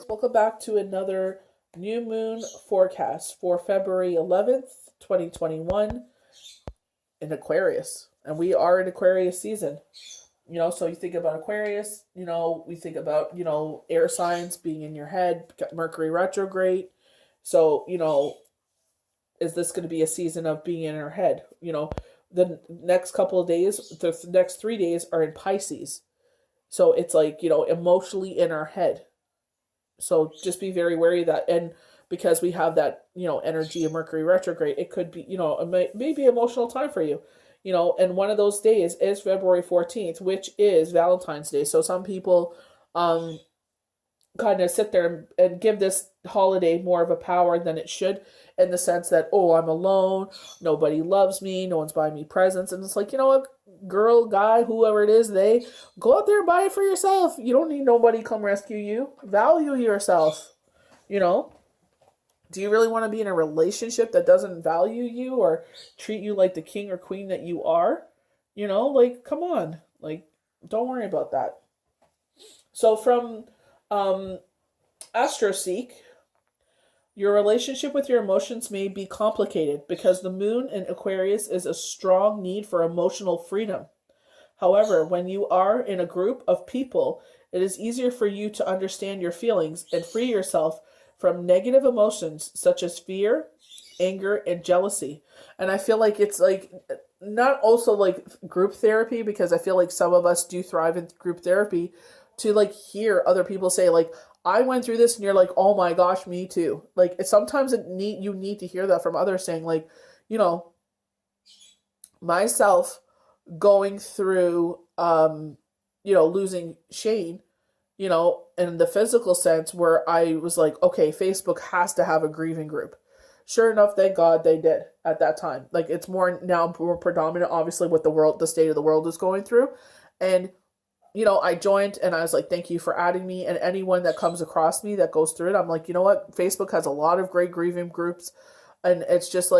Welcome back to another new moon forecast for February 11th, 2021 in Aquarius. And we are in Aquarius season. So you think about Aquarius, we think about, air signs being in your head, Mercury retrograde. So, is this going to be a season of being in our head? The next couple of days, the next 3 days are in Pisces. So it's like, emotionally in our head. So just be very wary of that. And because we have that, energy of Mercury retrograde, it could be, it may be an emotional time for you. And one of those days is February 14th, which is Valentine's Day. So some people kind of sit there and give this holiday more of a power than it should, in the sense that, oh, I'm alone, nobody loves me, no one's buying me presents. And it's like, what, girl, guy, whoever it is, they go out there and buy it for yourself. You don't need nobody come rescue you. Value yourself. Do you really want to be in a relationship that doesn't value you or treat you like the king or queen that you are? Come on. Don't worry about that. So from AstroSeek, your relationship with your emotions may be complicated because the moon in Aquarius is a strong need for emotional freedom. However, when you are in a group of people, it is easier for you to understand your feelings and free yourself from negative emotions such as fear, anger, and jealousy. And I feel like it's like not also like group therapy, because I feel like some of us do thrive in group therapy, to hear other people say I went through this, and you're like, oh my gosh, me too. Sometimes you need to hear that from others saying myself going through losing Shane, in the physical sense, where I was like, okay, Facebook has to have a grieving group. Sure enough, thank God they did at that time. It's more predominant, obviously, what the state of the world is going through. And I joined and I was like, thank you for adding me. And anyone that comes across me that goes through it, I'm like, you know what? Facebook has a lot of great grieving groups. And it's just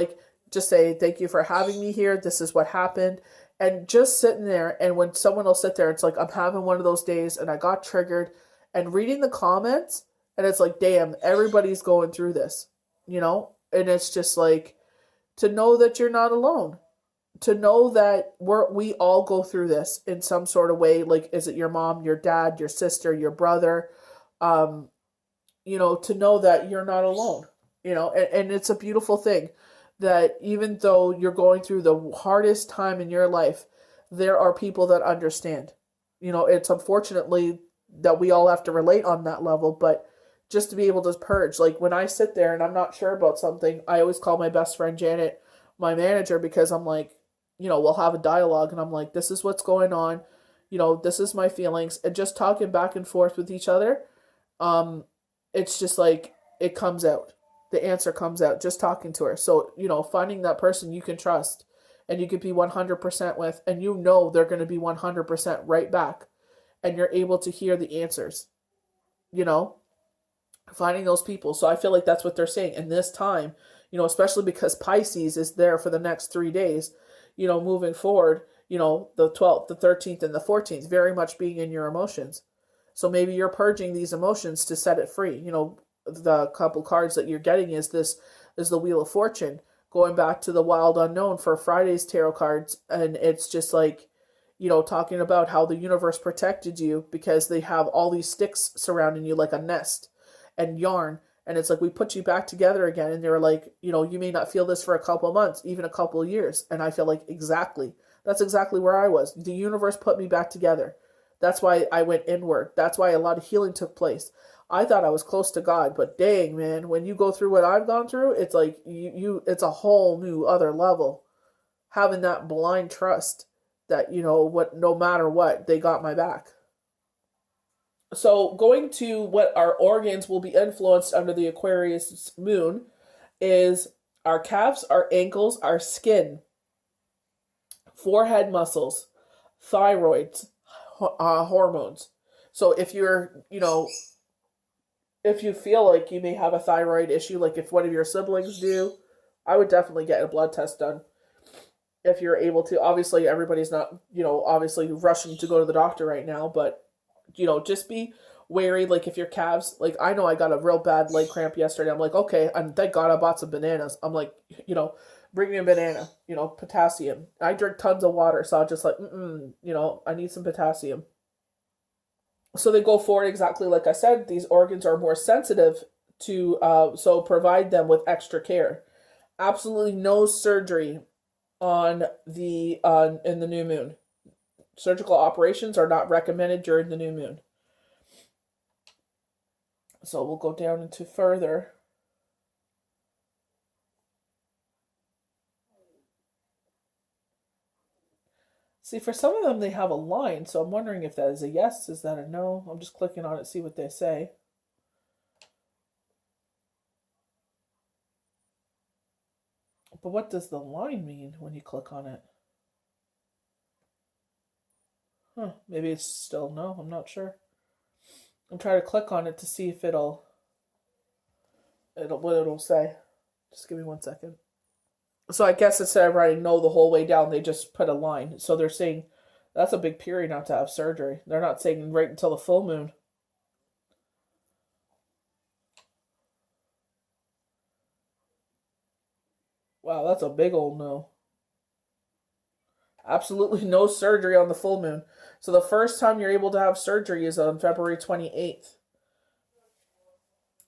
just say, thank you for having me here. This is what happened. And just sitting there, and when someone will sit there, it's like, I'm having one of those days and I got triggered, and reading the comments, and it's like, damn, everybody's going through this, And it's just to know that you're not alone. To know that we all go through this in some sort of way. Is it your mom, your dad, your sister, your brother? To know that you're not alone, and it's a beautiful thing that even though you're going through the hardest time in your life, there are people that understand. It's unfortunately that we all have to relate on that level, but just to be able to purge. When I sit there and I'm not sure about something, I always call my best friend Janet, my manager, because I'm like, we'll have a dialogue, and I'm like, this is what's going on, this is my feelings, and just talking back and forth with each other. It's just it comes out. The answer comes out just talking to her. So, finding that person you can trust and you can be 100% with, and they're going to be 100% right back, and you're able to hear the answers, finding those people. So I feel like that's what they're saying in this time, especially because Pisces is there for the next 3 days, moving forward, the 12th, the 13th, and the 14th, very much being in your emotions. So maybe you're purging these emotions to set it free. The couple cards that you're getting is the Wheel of Fortune, going back to the Wild Unknown for Friday's tarot cards. And it's just talking about how the universe protected you because they have all these sticks surrounding you like a nest and yarn. And it's we put you back together again. And they were like, you may not feel this for a couple of months, even a couple of years. And I feel that's exactly where I was. The universe put me back together. That's why I went inward. That's why a lot of healing took place. I thought I was close to God, but dang, man, when you go through what I've gone through, it's it's a whole new other level. Having that blind trust that, no matter what, they got my back. So going to what our organs will be influenced under the Aquarius moon is our calves, our ankles, our skin, forehead muscles, thyroids, hormones. So if you're, if you feel like you may have a thyroid issue, if one of your siblings do, I would definitely get a blood test done. If you're able to. Obviously, everybody's not, obviously rushing to go to the doctor right now, but, just be wary, like if your calves, like I know I got a real bad leg cramp yesterday. I'm like, okay, and thank God I bought some bananas. I'm like, bring me a banana, potassium. I drink tons of water, so I'm just like, I need some potassium. So they go forward exactly like I said. These organs are more sensitive to, so provide them with extra care. Absolutely no surgery on the in the new moon. Surgical operations are not recommended during the new moon. So we'll go down into further. See, for some of them, they have a line, so I'm wondering if that is a yes, is that a no? I'm just clicking on it, see what they say. But what does the line mean when you click on it? Maybe it's still no, I'm not sure. I'm trying to click on it to see if what it'll say. Just give me 1 second. So I guess instead of writing no the whole way down, they just put a line. So they're saying that's a big period not to have surgery. They're not saying right until the full moon. Wow, that's a big old no. Absolutely no surgery on the full moon. So the first time you're able to have surgery is on February 28th.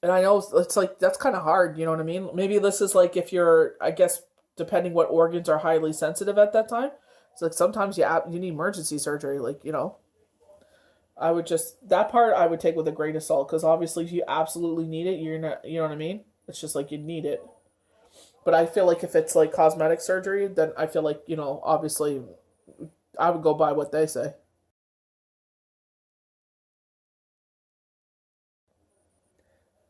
And I know it's like, that's kind of hard, you know what I mean? Maybe this is like if you're, I guess, depending what organs are highly sensitive at that time. It's like sometimes you need emergency surgery, like, I would that part I would take with a grain of salt, because obviously if you absolutely need it, you're not, you know what I mean? It's just like you need it. But I feel like if it's like cosmetic surgery, then I feel like, obviously I would go by what they say.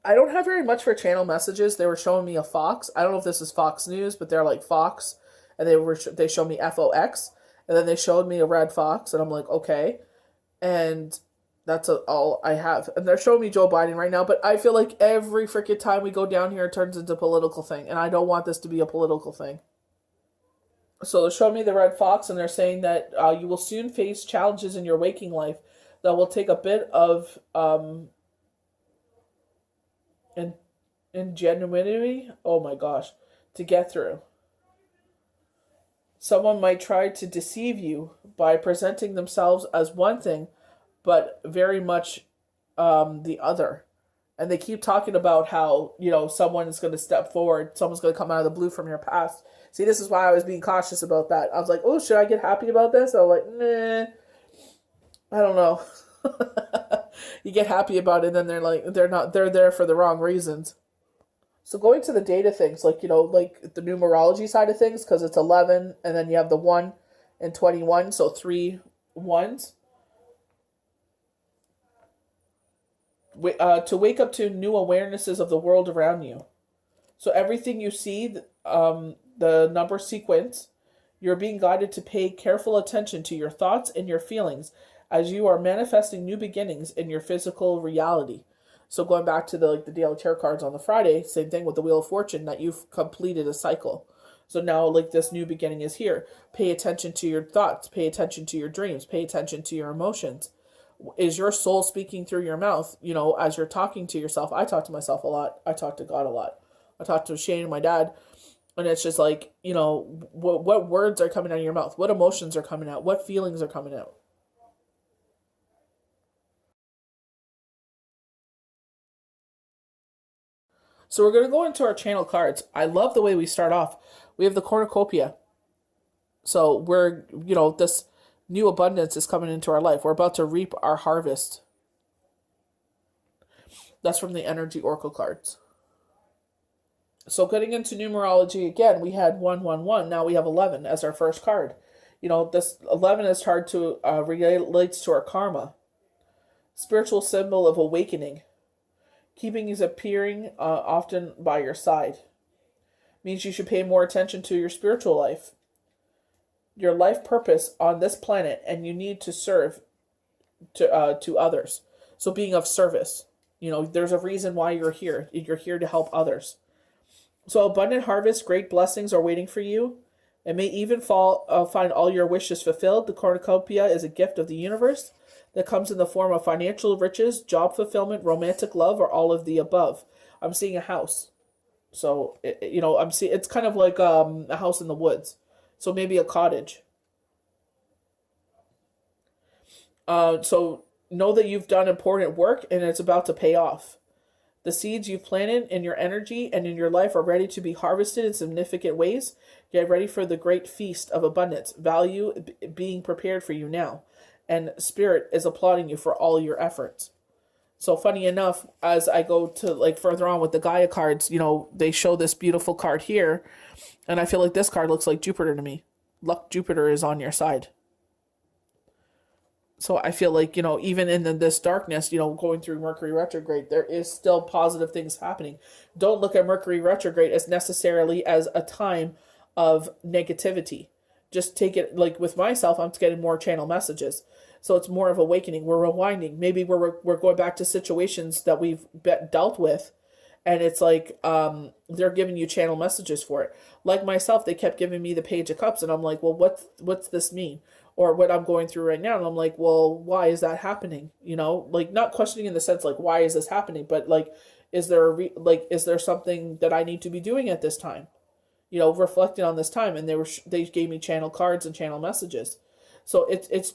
I don't have very much for channel messages. They were showing me a fox. I don't know if this is Fox News, but they're like Fox, and they showed me FOX, and then they showed me a red fox, and I'm like, okay, and that's all I have. And they're showing me Joe Biden right now, but I feel like every freaking time we go down here, it turns into a political thing, and I don't want this to be a political thing. So they showed me the red fox, and they're saying that you will soon face challenges in your waking life that will take a bit of in, ingenuity. Oh my gosh, to get through. Someone might try to deceive you by presenting themselves as one thing, but very much the other. And they keep talking about how, someone is going to step forward, someone's going to come out of the blue from your past. See, this is why I was being cautious about that. I was like, oh, should I get happy about this? I was like, nah, I don't know. You get happy about it, and then they're there for the wrong reasons. So going to the data things, like, like the numerology side of things, because it's 11, and then you have the 1 and 21, so 3 ones. To wake up to new awarenesses of the world around you. So everything you see, the number sequence, you're being guided to pay careful attention to your thoughts and your feelings as you are manifesting new beginnings in your physical reality. So going back to the daily tarot cards on the Friday, same thing with the Wheel of Fortune, that you've completed a cycle. So now like this new beginning is here. Pay attention to your thoughts, pay attention to your dreams, pay attention to your emotions. Is your soul speaking through your mouth, as you're talking to yourself? I talk to myself a lot. I talk to God a lot. I talk to Shane and my dad, and it's just like, what words are coming out of your mouth? What emotions are coming out? What feelings are coming out? So we're going to go into our channel cards. I love the way we start off. We have the cornucopia. So this new abundance is coming into our life. We're about to reap our harvest. That's from the energy oracle cards. So getting into numerology again, we had 111. Now we have 11 as our first card. This 11 is hard to relates to our karma. Spiritual symbol of awakening. Keeping is appearing often by your side. Means you should pay more attention to your spiritual life. Your life purpose on this planet, and you need to serve to others. So being of service. There's a reason why you're here. You're here to help others. So abundant harvest, great blessings are waiting for you. And may even find all your wishes fulfilled. The cornucopia is a gift of the universe. that comes in the form of financial riches, job fulfillment, romantic love, or all of the above. I'm seeing a house. So, I'm seeing, it's kind of like a house in the woods. So maybe a cottage. So know that you've done important work and it's about to pay off. The seeds you've planted in your energy and in your life are ready to be harvested in significant ways. Get ready for the great feast of abundance, value being prepared for you now. And Spirit is applauding you for all your efforts. So funny enough, as I go to like further on with the Gaia cards, they show this beautiful card here. And I feel like this card looks like Jupiter to me. Luck Jupiter is on your side. So I feel like, even in this darkness, going through Mercury retrograde, there is still positive things happening. Don't look at Mercury retrograde as necessarily as a time of negativity. Just take it, like with myself, I'm getting more channel messages. So it's more of awakening. We're rewinding. Maybe we're going back to situations that we've dealt with. And it's like they're giving you channel messages for it. Like myself, they kept giving me the Page of Cups. And I'm like, well, what's this mean? Or what I'm going through right now. And I'm like, well, why is that happening? Like not questioning in the sense like, why is this happening? But like, is there is there something that I need to be doing at this time? Reflecting on this time. And they gave me channel cards and channel messages. So it's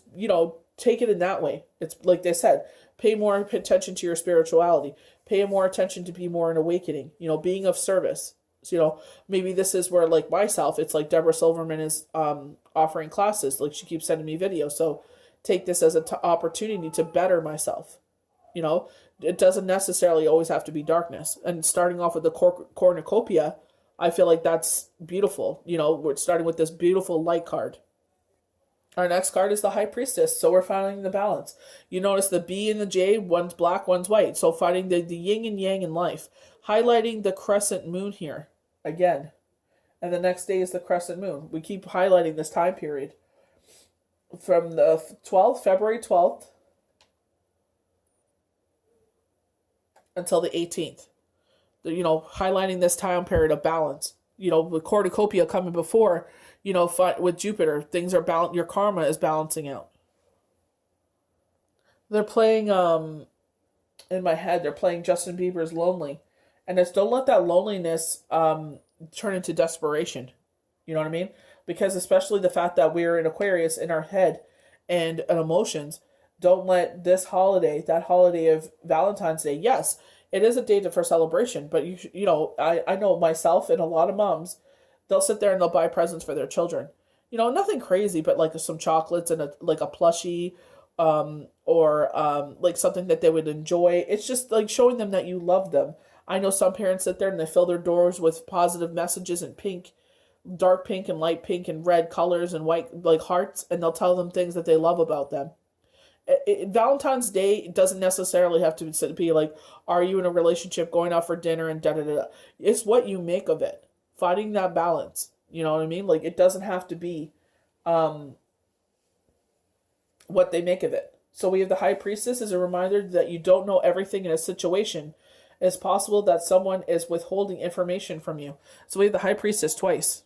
take it in that way. It's like they said, pay more attention to your spirituality, pay more attention to be more in awakening, being of service. So, maybe this is where, like myself, it's like Deborah Silverman is offering classes. Like she keeps sending me videos. So take this as an opportunity to better myself. It doesn't necessarily always have to be darkness. And starting off with the cornucopia, I feel like that's beautiful. We're starting with this beautiful light card. Our next card is the High Priestess. So we're finding the balance. You notice the B and the J, one's black, one's white. So finding the yin and yang in life. Highlighting the crescent moon here. Again. And the next day is the crescent moon. We keep highlighting this time period. From the 12th, February 12th, until the 18th. Highlighting this time period of balance. With cornucopia coming before, with Jupiter, things are balanced. Your karma is balancing out. They're playing, in my head, they're playing Justin Bieber's Lonely. And it's don't let that loneliness turn into desperation. You know what I mean? Because especially the fact that we're in Aquarius in our head and emotions, don't let this holiday, that holiday of Valentine's Day, yes, it is a day for celebration, but I know myself and a lot of moms, they'll sit there and they'll buy presents for their children. Nothing crazy, but like some chocolates and a plushie, or like something that they would enjoy. It's just like showing them that you love them. I know some parents sit there and they fill their doors with positive messages in pink, dark pink and light pink and red colors and white like hearts, and they'll tell them things that they love about them. Valentine's Day doesn't necessarily have to be like, are you in a relationship, going out for dinner and da-da-da-da. It's what you make of it. Finding that balance. You know what I mean? Like, it doesn't have to be what they make of it. So we have the High Priestess as a reminder that you don't know everything in a situation. It's possible that someone is withholding information from you. So we have the High Priestess twice.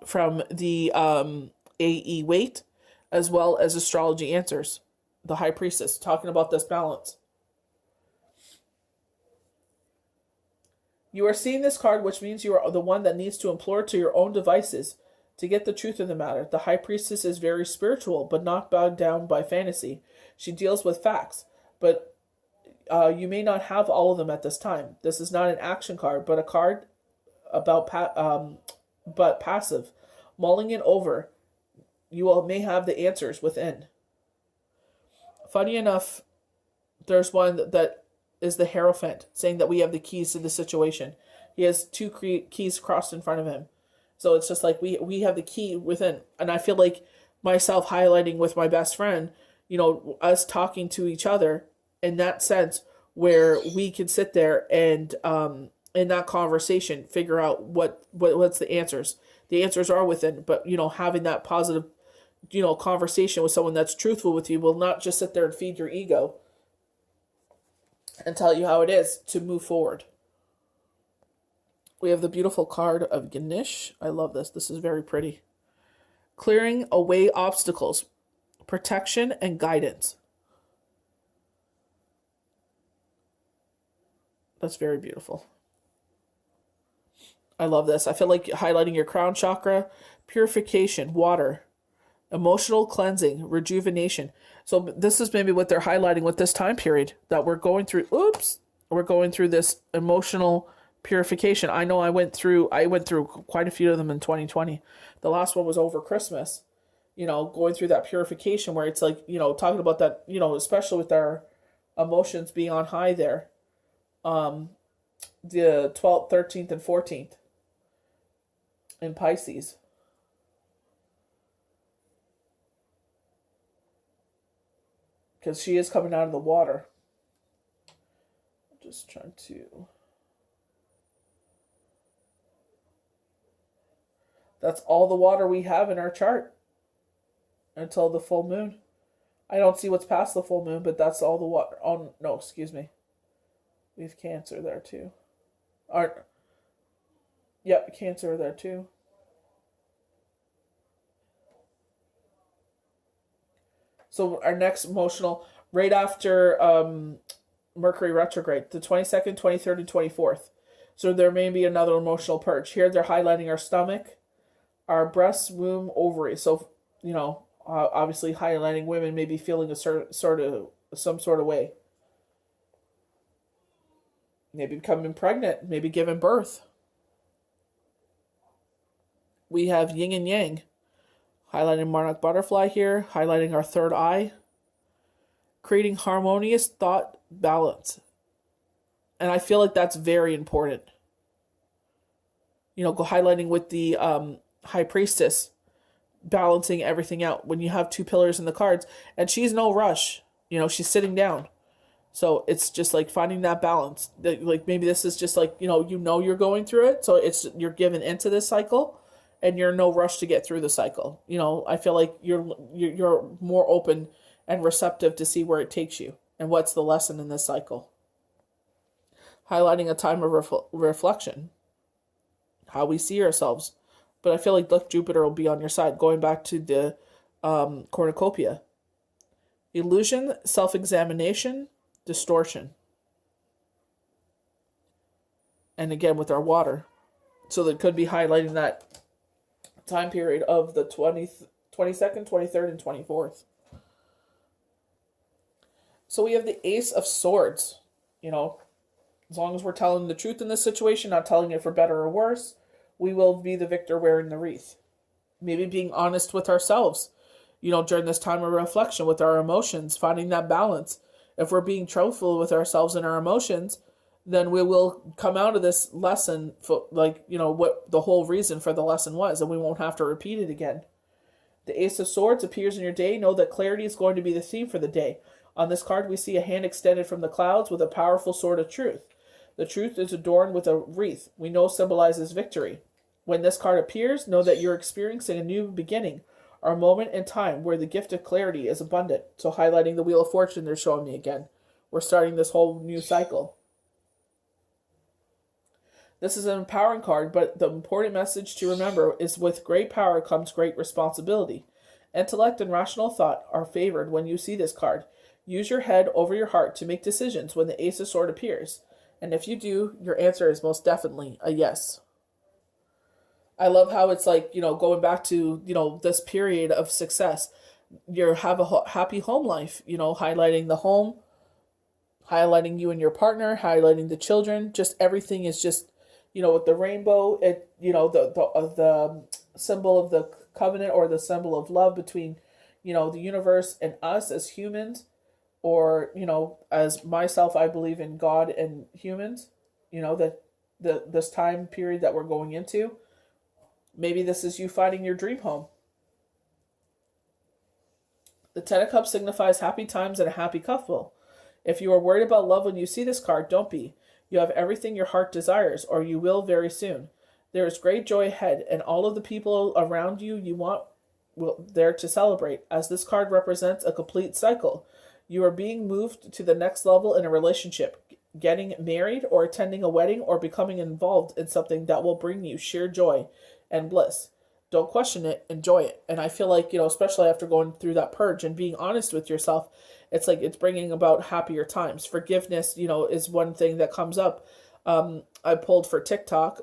From the AE Weight, as well as Astrology Answers. The High Priestess, talking about this balance. You are seeing this card, which means you are the one that needs to implore to your own devices to get the truth of the matter. The High Priestess is very spiritual, but not bogged down by fantasy. She deals with facts, but you may not have all of them at this time. This is not an action card, but a card about but passive. Mulling it over, you may have the answers within. Funny enough, there's one that is the Hierophant, saying that we have the keys to the situation. He has two keys crossed in front of him. So it's just like we have the key within. And I feel like myself highlighting with my best friend, us talking to each other in that sense where we can sit there and in that conversation figure out what's the answers. The answers are within, but having that positive conversation with someone that's truthful with you will not just sit there and feed your ego and tell you how it is to move forward. We have the beautiful card of Ganesh. I love this. This is very pretty. Clearing away obstacles, protection and guidance. That's very beautiful. I love this. I feel like highlighting your crown chakra, purification, water, emotional cleansing, rejuvenation. So this is maybe what they're highlighting with this time period that we're going through. We're going through this emotional purification. I know I went through quite a few of them in 2020. The last one was over Christmas. Going through that purification where it's like, talking about that, especially with our emotions being on high there. The 12th, 13th, and 14th in Pisces. Because she is coming out of the water. Just trying to... That's all the water we have in our chart until the full moon. I don't see what's past the full moon, but that's all the water. Oh, no, excuse me. We have Cancer there too. Yep, Cancer there too. So our next emotional, right after Mercury retrograde, the 22nd, 23rd, and 24th. So there may be another emotional purge. Here they're highlighting our stomach, our breasts, womb, ovary. So, obviously highlighting women may be feeling some sort of way. Maybe becoming pregnant, maybe giving birth. We have yin and yang. Highlighting monarch butterfly here, highlighting our third eye. Creating harmonious thought balance. And I feel like that's very important. Highlighting with the high priestess, balancing everything out. When you have two pillars in the cards, and she's no rush. She's sitting down. So it's just like finding that balance. Like maybe this is just like, you're going through it. So you're given into this cycle. And you're in no rush to get through the cycle. I feel like you're more open and receptive to see where it takes you and what's the lesson in this cycle. Highlighting a time of reflection, how we see ourselves. But I feel like look, Jupiter will be on your side. Going back to the cornucopia. Illusion, self-examination, distortion. And again with our water. So that could be highlighting that time period of the 22nd, 23rd, and 24th. So we have the Ace of Swords. As long as we're telling the truth in this situation, not telling it for better or worse, we will be the victor wearing the wreath. Maybe being honest with ourselves, during this time of reflection with our emotions, finding that balance. If we're being truthful with ourselves and our emotions, then we will come out of this lesson for what the whole reason for the lesson was, and we won't have to repeat it again. The Ace of Swords appears in your day. Know that clarity is going to be the theme for the day. On this card, we see a hand extended from the clouds with a powerful sword of truth. The truth is adorned with a wreath we know symbolizes victory. When this card appears, know that you're experiencing a new beginning, or a moment in time where the gift of clarity is abundant. So highlighting the Wheel of Fortune, they're showing me again. We're starting this whole new cycle. This is an empowering card, but the important message to remember is with great power comes great responsibility. Intellect and rational thought are favored when you see this card. Use your head over your heart to make decisions when the Ace of Swords appears. And if you do, your answer is most definitely a yes. I love how it's like, going back to, this period of success. You have a happy home life, highlighting the home, highlighting you and your partner, highlighting the children. Just everything is just, with the rainbow, the symbol of the covenant or the symbol of love between, the universe and us as humans, or, as myself, I believe in God and humans, that this time period that we're going into. Maybe this is you finding your dream home. The Ten of Cups signifies happy times and a happy couple. If you are worried about love when you see this card, don't be. You have everything your heart desires, or you will very soon. There is great joy ahead, and all of the people around you want there to celebrate, as this card represents a complete cycle. You are being moved to the next level in a relationship, getting married or attending a wedding or becoming involved in something that will bring you sheer joy and bliss. Don't question it, enjoy it. And I feel like, especially after going through that purge and being honest with yourself, it's like it's bringing about happier times. Forgiveness, is one thing that comes up. I pulled for TikTok.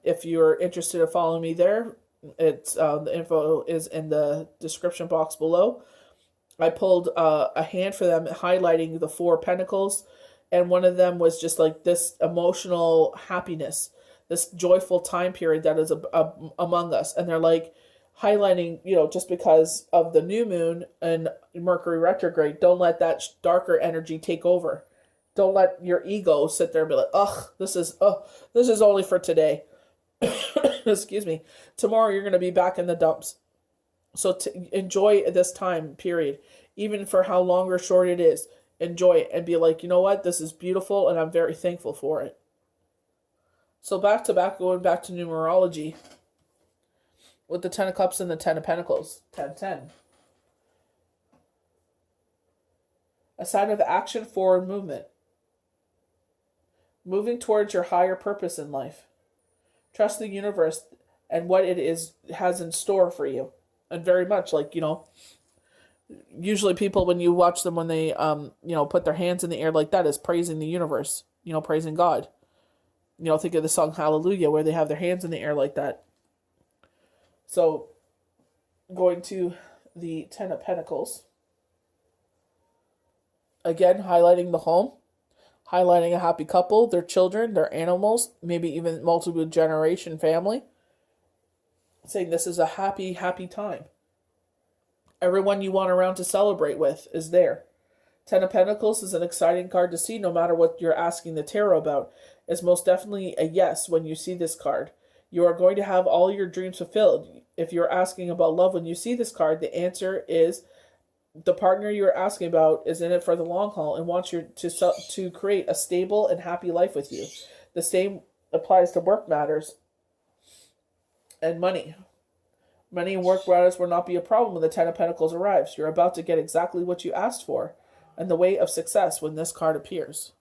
If you're interested in following me there, it's the info is in the description box below. I pulled a hand for them highlighting the Four Pentacles, and one of them was just like this emotional happiness, this joyful time period that is among us. And they're like highlighting, just because of the new moon and Mercury retrograde, don't let that darker energy take over. Don't let your ego sit there and be like, this is only for today. Excuse me. Tomorrow you're going to be back in the dumps. So enjoy this time period, even for how long or short it is. Enjoy it and be like, you know what? This is beautiful and I'm very thankful for it. So going back to numerology, with the 10 of Cups and the 10 of Pentacles, 10-10. A sign of action, forward movement. Moving towards your higher purpose in life. Trust the universe and what it has in store for you. And very much like, usually people, when you watch them, when they, put their hands in the air like that, is praising the universe, praising God. Think of the song Hallelujah, where they have their hands in the air like that. So, going to the 10 of Pentacles. Again, highlighting the home. Highlighting a happy couple, their children, their animals, maybe even multiple generation family. Saying this is a happy, happy time. Everyone you want around to celebrate with is there. 10 of Pentacles is an exciting card to see, no matter what you're asking the tarot about. It's most definitely a yes when you see this card. You are going to have all your dreams fulfilled. If you're asking about love when you see this card, the answer is the partner you're asking about is in it for the long haul and wants you to create a stable and happy life with you. The same applies to work matters and money. Money and work matters will not be a problem when the 10 of Pentacles arrives. You're about to get exactly what you asked for and the way of success when this card appears.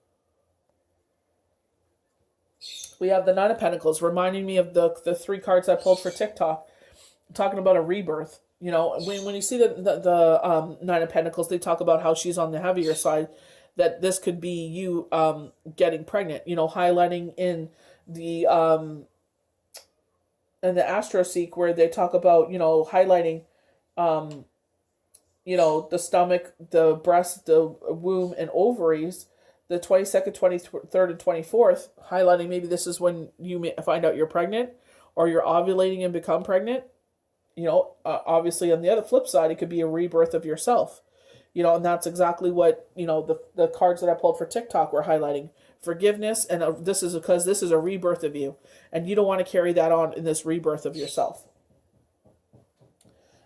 We have the 9 of Pentacles, reminding me of the 3 cards I pulled for TikTok, talking about a rebirth. When you see the 9 of Pentacles, they talk about how she's on the heavier side, that this could be you getting pregnant, highlighting in the AstroSeek, where they talk about, highlighting, the stomach, the breast, the womb, and ovaries, the 22nd, 23rd, and 24th, highlighting maybe this is when you may find out you're pregnant or you're ovulating and become pregnant. Obviously on the other flip side, it could be a rebirth of yourself, and that's exactly what, the cards that I pulled for TikTok were highlighting. Forgiveness, and this is because this is a rebirth of you, and you don't want to carry that on in this rebirth of yourself.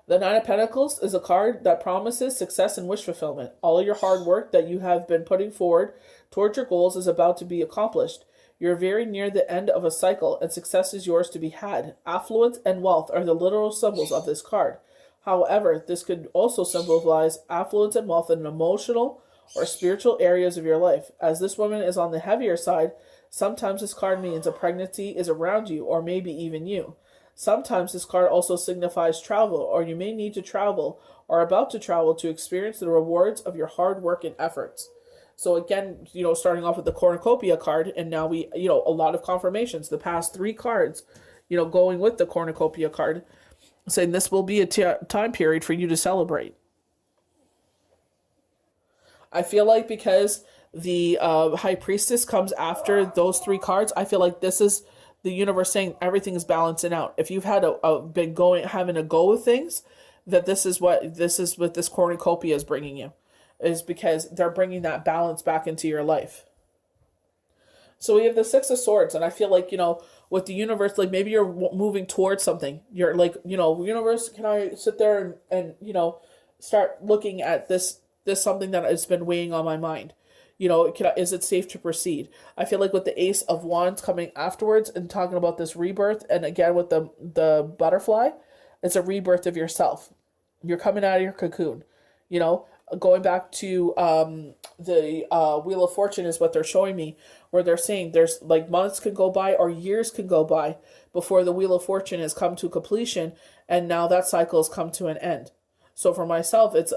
The 9 of Pentacles is a card that promises success and wish fulfillment. All of your hard work that you have been putting forward towards your goals is about to be accomplished. You're very near the end of a cycle, and success is yours to be had. Affluence and wealth are the literal symbols of this card. However, this could also symbolize affluence and wealth in emotional or spiritual areas of your life. As this woman is on the heavier side, sometimes this card means a pregnancy is around you, or maybe even you. Sometimes this card also signifies travel, or you may need to travel or about to travel to experience the rewards of your hard work and efforts. So again, starting off with the cornucopia card, and now we, a lot of confirmations. The past 3 cards, going with the cornucopia card, saying this will be a time period for you to celebrate. I feel like because the High Priestess comes after those 3 cards, I feel like this is the universe saying everything is balancing out. If you've had having a go with things, that this is what this cornucopia is bringing you, is because they're bringing that balance back into your life. So we have the 6 of Swords, and I feel like, with the universe, like maybe you're moving towards something. You're like, universe, can I sit there and start looking at this something that has been weighing on my mind? Is it safe to proceed? I feel like with the Ace of Wands coming afterwards and talking about this rebirth, and again with the butterfly, it's a rebirth of yourself. You're coming out of your cocoon. Going back to the Wheel of Fortune is what they're showing me, where they're saying there's like months can go by or years can go by before the Wheel of Fortune has come to completion, and now that cycle has come to an end. So for myself, it's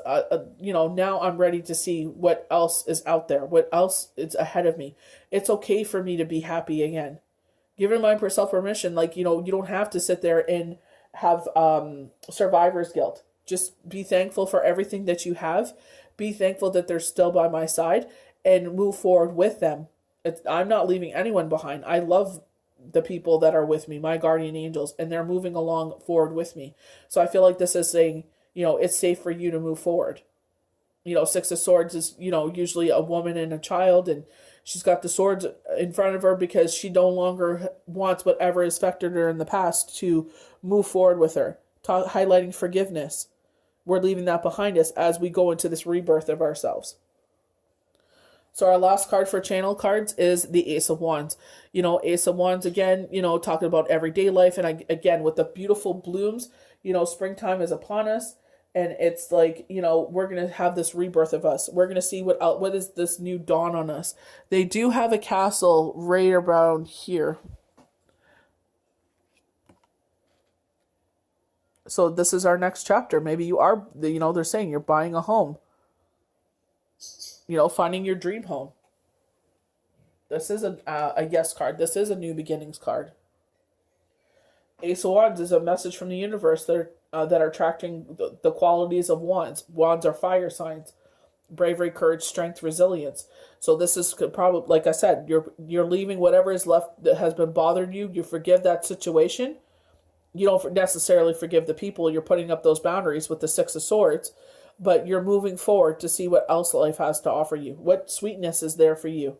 now I'm ready to see what else is out there, what else is ahead of me. It's okay for me to be happy again. Giving myself permission, like, you don't have to sit there and have survivor's guilt. Just be thankful for everything that you have. Be thankful that they're still by my side, and move forward with them. I'm not leaving anyone behind. I love the people that are with me, my guardian angels, and they're moving along forward with me. So I feel like this is saying, it's safe for you to move forward. Six of Swords is, usually a woman and a child, and she's got the swords in front of her because she no longer wants whatever has affected her in the past to move forward with her. Highlighting forgiveness. We're leaving that behind us as we go into this rebirth of ourselves. So our last card for channel cards is the Ace of Wands. Ace of Wands, again, talking about everyday life. And again, with the beautiful blooms, springtime is upon us. And it's like, we're going to have this rebirth of us. We're going to see what is this new dawn on us. They do have a castle right around here. So this is our next chapter. Maybe you are, they're saying you're buying a home. Finding your dream home. This is a yes card. This is a new beginnings card. Ace of Wands is a message from the universe that are attracting the qualities of wands. Wands are fire signs. Bravery, courage, strength, resilience. So this is probably, like I said, you're leaving whatever is left that has been bothering you. You forgive that situation. You don't necessarily forgive the people. You're putting up those boundaries with the Six of Swords, but you're moving forward to see what else life has to offer you. What sweetness is there for you?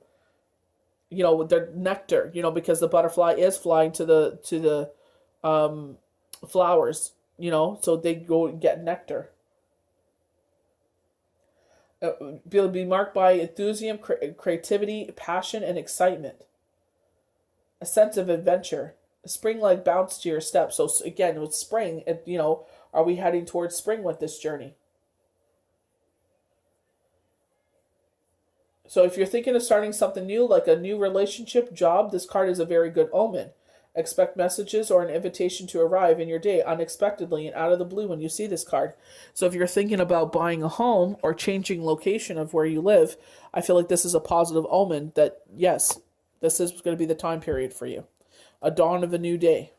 With their nectar, because the butterfly is flying to the flowers, so they go get nectar. Be marked by enthusiasm, creativity, passion, and excitement. A sense of adventure. A spring-like bounce to your step. So again, with spring, are we heading towards spring with this journey? So if you're thinking of starting something new, like a new relationship, job, this card is a very good omen. Expect messages or an invitation to arrive in your day unexpectedly and out of the blue when you see this card. So if you're thinking about buying a home or changing location of where you live, I feel like this is a positive omen that, yes, this is going to be the time period for you. A dawn of a new day.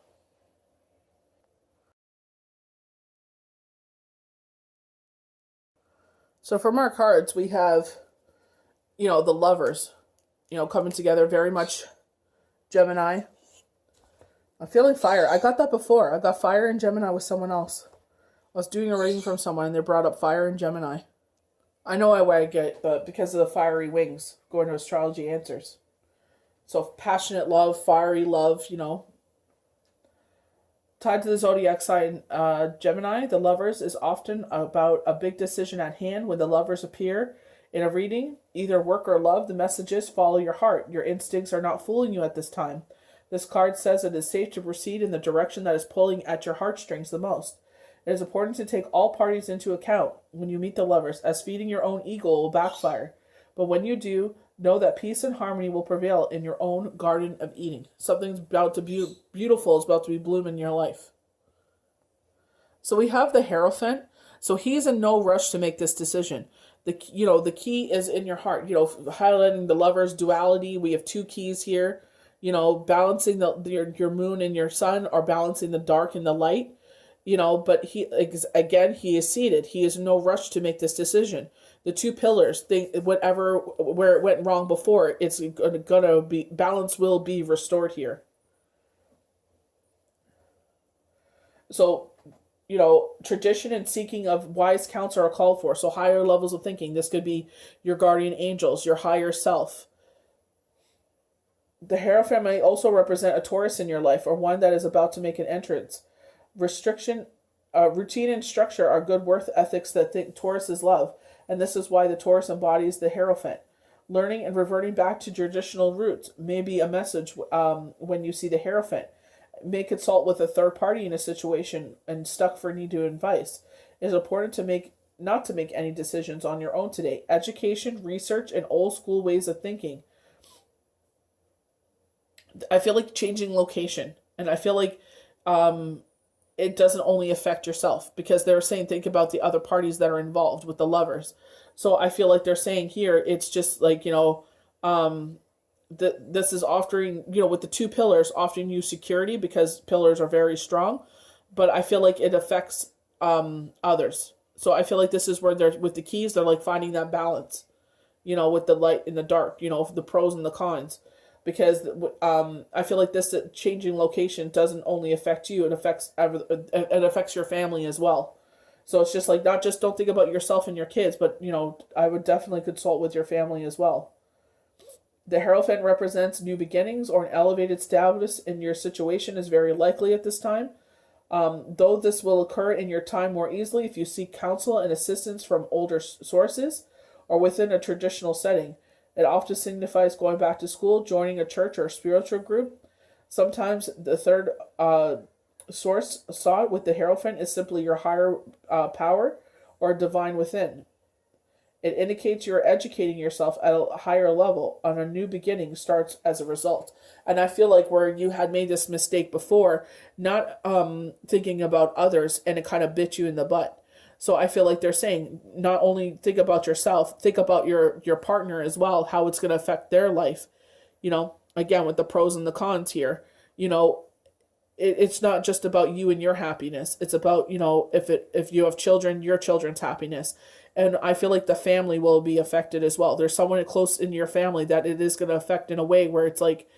So from our cards, we have, the lovers, coming together, very much Gemini. I'm feeling fire. I got that before. I got fire and Gemini with someone else. I was doing a reading from someone and they brought up fire and Gemini. I know I get it, but because of the fiery wings, going to astrology answers. So passionate love, fiery love, Tied to the zodiac sign Gemini, the lovers is often about a big decision at hand. When the lovers appear in a reading, either work or love, the messages follow your heart. Your instincts are not fooling you at this time. This card says it is safe to proceed in the direction that is pulling at your heartstrings the most. It is important to take all parties into account when you meet the lovers, as feeding your own ego will backfire. But when you do, know that peace and harmony will prevail in your own garden of Eden. Something's about to be beautiful is about to be bloom in your life. So we have the Hierophant. So he's in no rush to make this decision. The key is in your heart. Highlighting the lovers' duality. We have two keys here. Balancing your moon and your sun, or balancing the dark and the light. But he is seated. He is in no rush to make this decision. The two pillars, where it went wrong before, it's gonna be, balance will be restored here. So, tradition and seeking of wise counsel are called for. So higher levels of thinking. This could be your guardian angels, your higher self. The Hierophant may also represent a Taurus in your life, or one that is about to make an entrance. Routine and structure are good work ethics that Tauruses love, and this is why the Taurus embodies the Hierophant. Learning and reverting back to traditional roots may be a message when you see the Hierophant. May consult with a third party in a situation and stuck for need to advice. It is important to make not to make any decisions on your own today. Education, research, and old school ways of thinking. I feel like changing location, and I feel like it doesn't only affect yourself, because they're saying think about the other parties that are involved with the lovers. So I feel like they're saying here it's just like, this is offering, with the two pillars, offering you security because pillars are very strong, but I feel like it affects others. So I feel like this is where they're with the keys, they're like finding that balance, with the light and the dark, the pros and the cons. Because I feel like this changing location doesn't only affect you; it affects your family as well. So it's just like, not just don't think about yourself and your kids, but I would definitely consult with your family as well. The Hierophant represents new beginnings or an elevated status in your situation is very likely at this time. Though this will occur in your time more easily if you seek counsel and assistance from older sources or within a traditional setting. It often signifies going back to school, joining a church or a spiritual group. Sometimes the third source sought with the Hierophant is simply your higher power or divine within. It indicates you're educating yourself at a higher level, and a new beginning starts as a result. And I feel like where you had made this mistake before, not thinking about others, and it kind of bit you in the butt. So I feel like they're saying, not only think about yourself, think about your partner as well, how it's going to affect their life. Again, with the pros and the cons here, it's not just about you and your happiness. It's about, if you have children, your children's happiness. And I feel like the family will be affected as well. There's someone close in your family that it is going to affect in a way where it's like,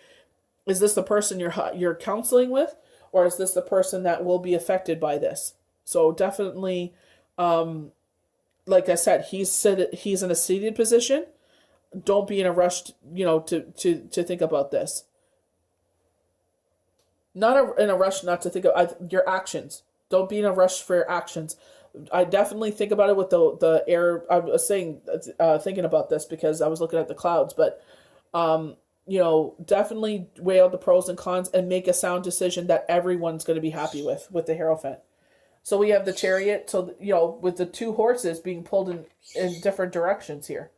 is this the person you're counseling with, or is this the person that will be affected by this? So definitely, like I said, he's in a seated position. Don't be in a rush, to think about this. In a rush not to think of your actions. Don't be in a rush for your actions. I definitely think about it with the air. I was saying, thinking about this because I was looking at the clouds, but definitely weigh out the pros and cons and make a sound decision that everyone's going to be happy with the Hierophant. So we have the Chariot. So with the two horses being pulled in different directions here,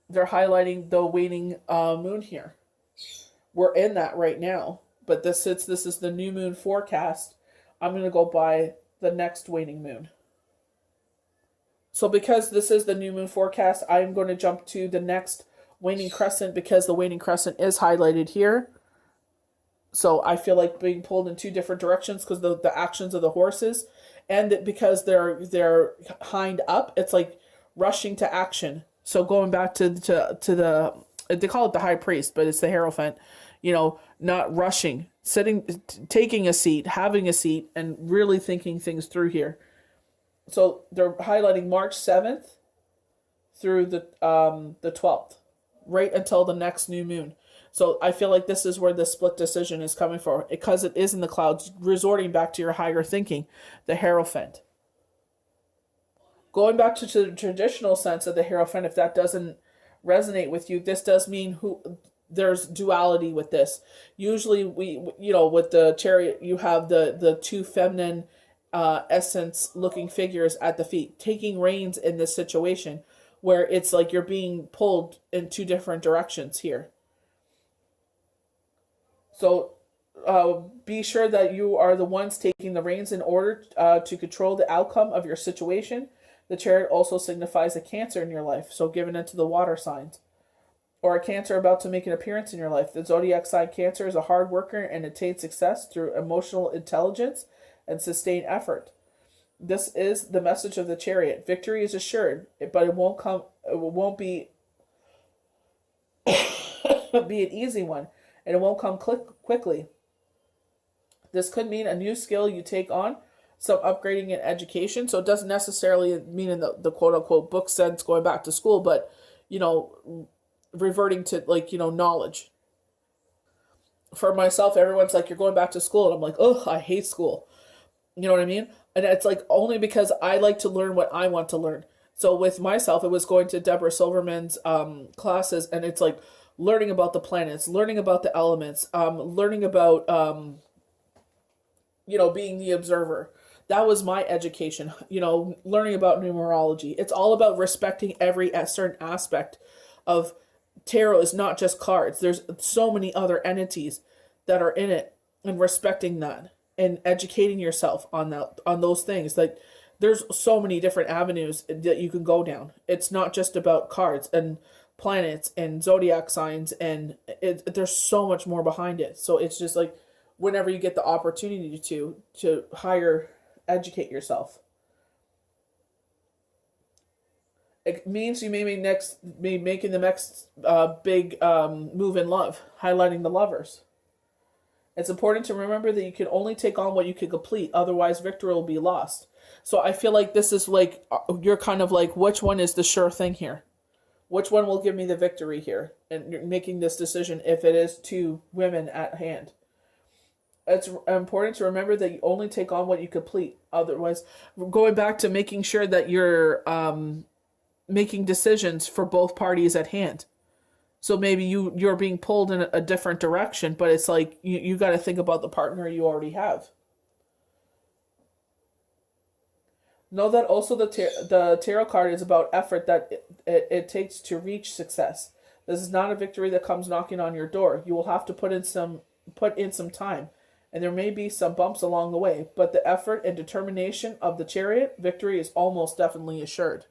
they're highlighting the waning moon here. We're in that right now, but this is the new moon forecast. I'm going to go by the next waning moon. So because this is the new moon forecast, I'm going to jump to the next waning crescent, because the waning crescent is highlighted here. So I feel like being pulled in two different directions because the actions of the horses, and because they're hind up, it's like rushing to action. So going back to the, they call it the high priest, but it's the Hierophant, not rushing, taking a seat, having a seat, and really thinking things through here. So they're highlighting March 7th through the 12th, right until the next new moon. So I feel like this is where the split decision is coming from, because it is in the clouds, resorting back to your higher thinking, the Hierophant. Going back to the traditional sense of the Hierophant, if that doesn't resonate with you, this does mean there's duality with this. Usually with the Chariot, you have the two feminine essence looking figures at the feet, taking reins in this situation where it's like you're being pulled in two different directions here. So be sure that you are the ones taking the reins in order to control the outcome of your situation. The Chariot also signifies a Cancer in your life, so given into the water signs, or a Cancer about to make an appearance in your life. The zodiac sign Cancer is a hard worker and attains success through emotional intelligence and sustained effort. This is the message of the Chariot. Victory is assured, but it won't be an easy one, and it won't come quickly. This could mean a new skill you take on, some upgrading in education. So it doesn't necessarily mean in the quote-unquote book sense going back to school, but, reverting to, knowledge. For myself, everyone's like, you're going back to school. And I'm like, oh, I hate school. You know what I mean? And it's like only because I like to learn what I want to learn. So with myself, it was going to Deborah Silverman's classes, and it's like learning about the planets, learning about the elements, learning about, being the observer. That was my education, learning about numerology. It's all about respecting every certain aspect of tarot. Is not just cards. There's so many other entities that are in it, and respecting that and educating yourself on those things. Like, there's so many different avenues that you can go down. It's not just about cards and planets and zodiac signs, and there's so much more behind it. So it's just like, whenever you get the opportunity to higher educate yourself, it means you may be making the next big move in love, highlighting the lovers. It's important to remember that you can only take on what you can complete, otherwise victory will be lost. So I feel like this is like, you're kind of like, which one is the sure thing here? Which one will give me the victory here? And you're making this decision if it is two women at hand. It's important to remember that you only take on what you complete. Otherwise, going back to making sure that you're making decisions for both parties at hand. So maybe you're being pulled in a different direction, but it's like you got to think about the partner you already have. Know that also the tarot card is about effort that it takes to reach success. This is not a victory that comes knocking on your door. You will have to put in some time, and there may be some bumps along the way, but the effort and determination of the Chariot, victory is almost definitely assured.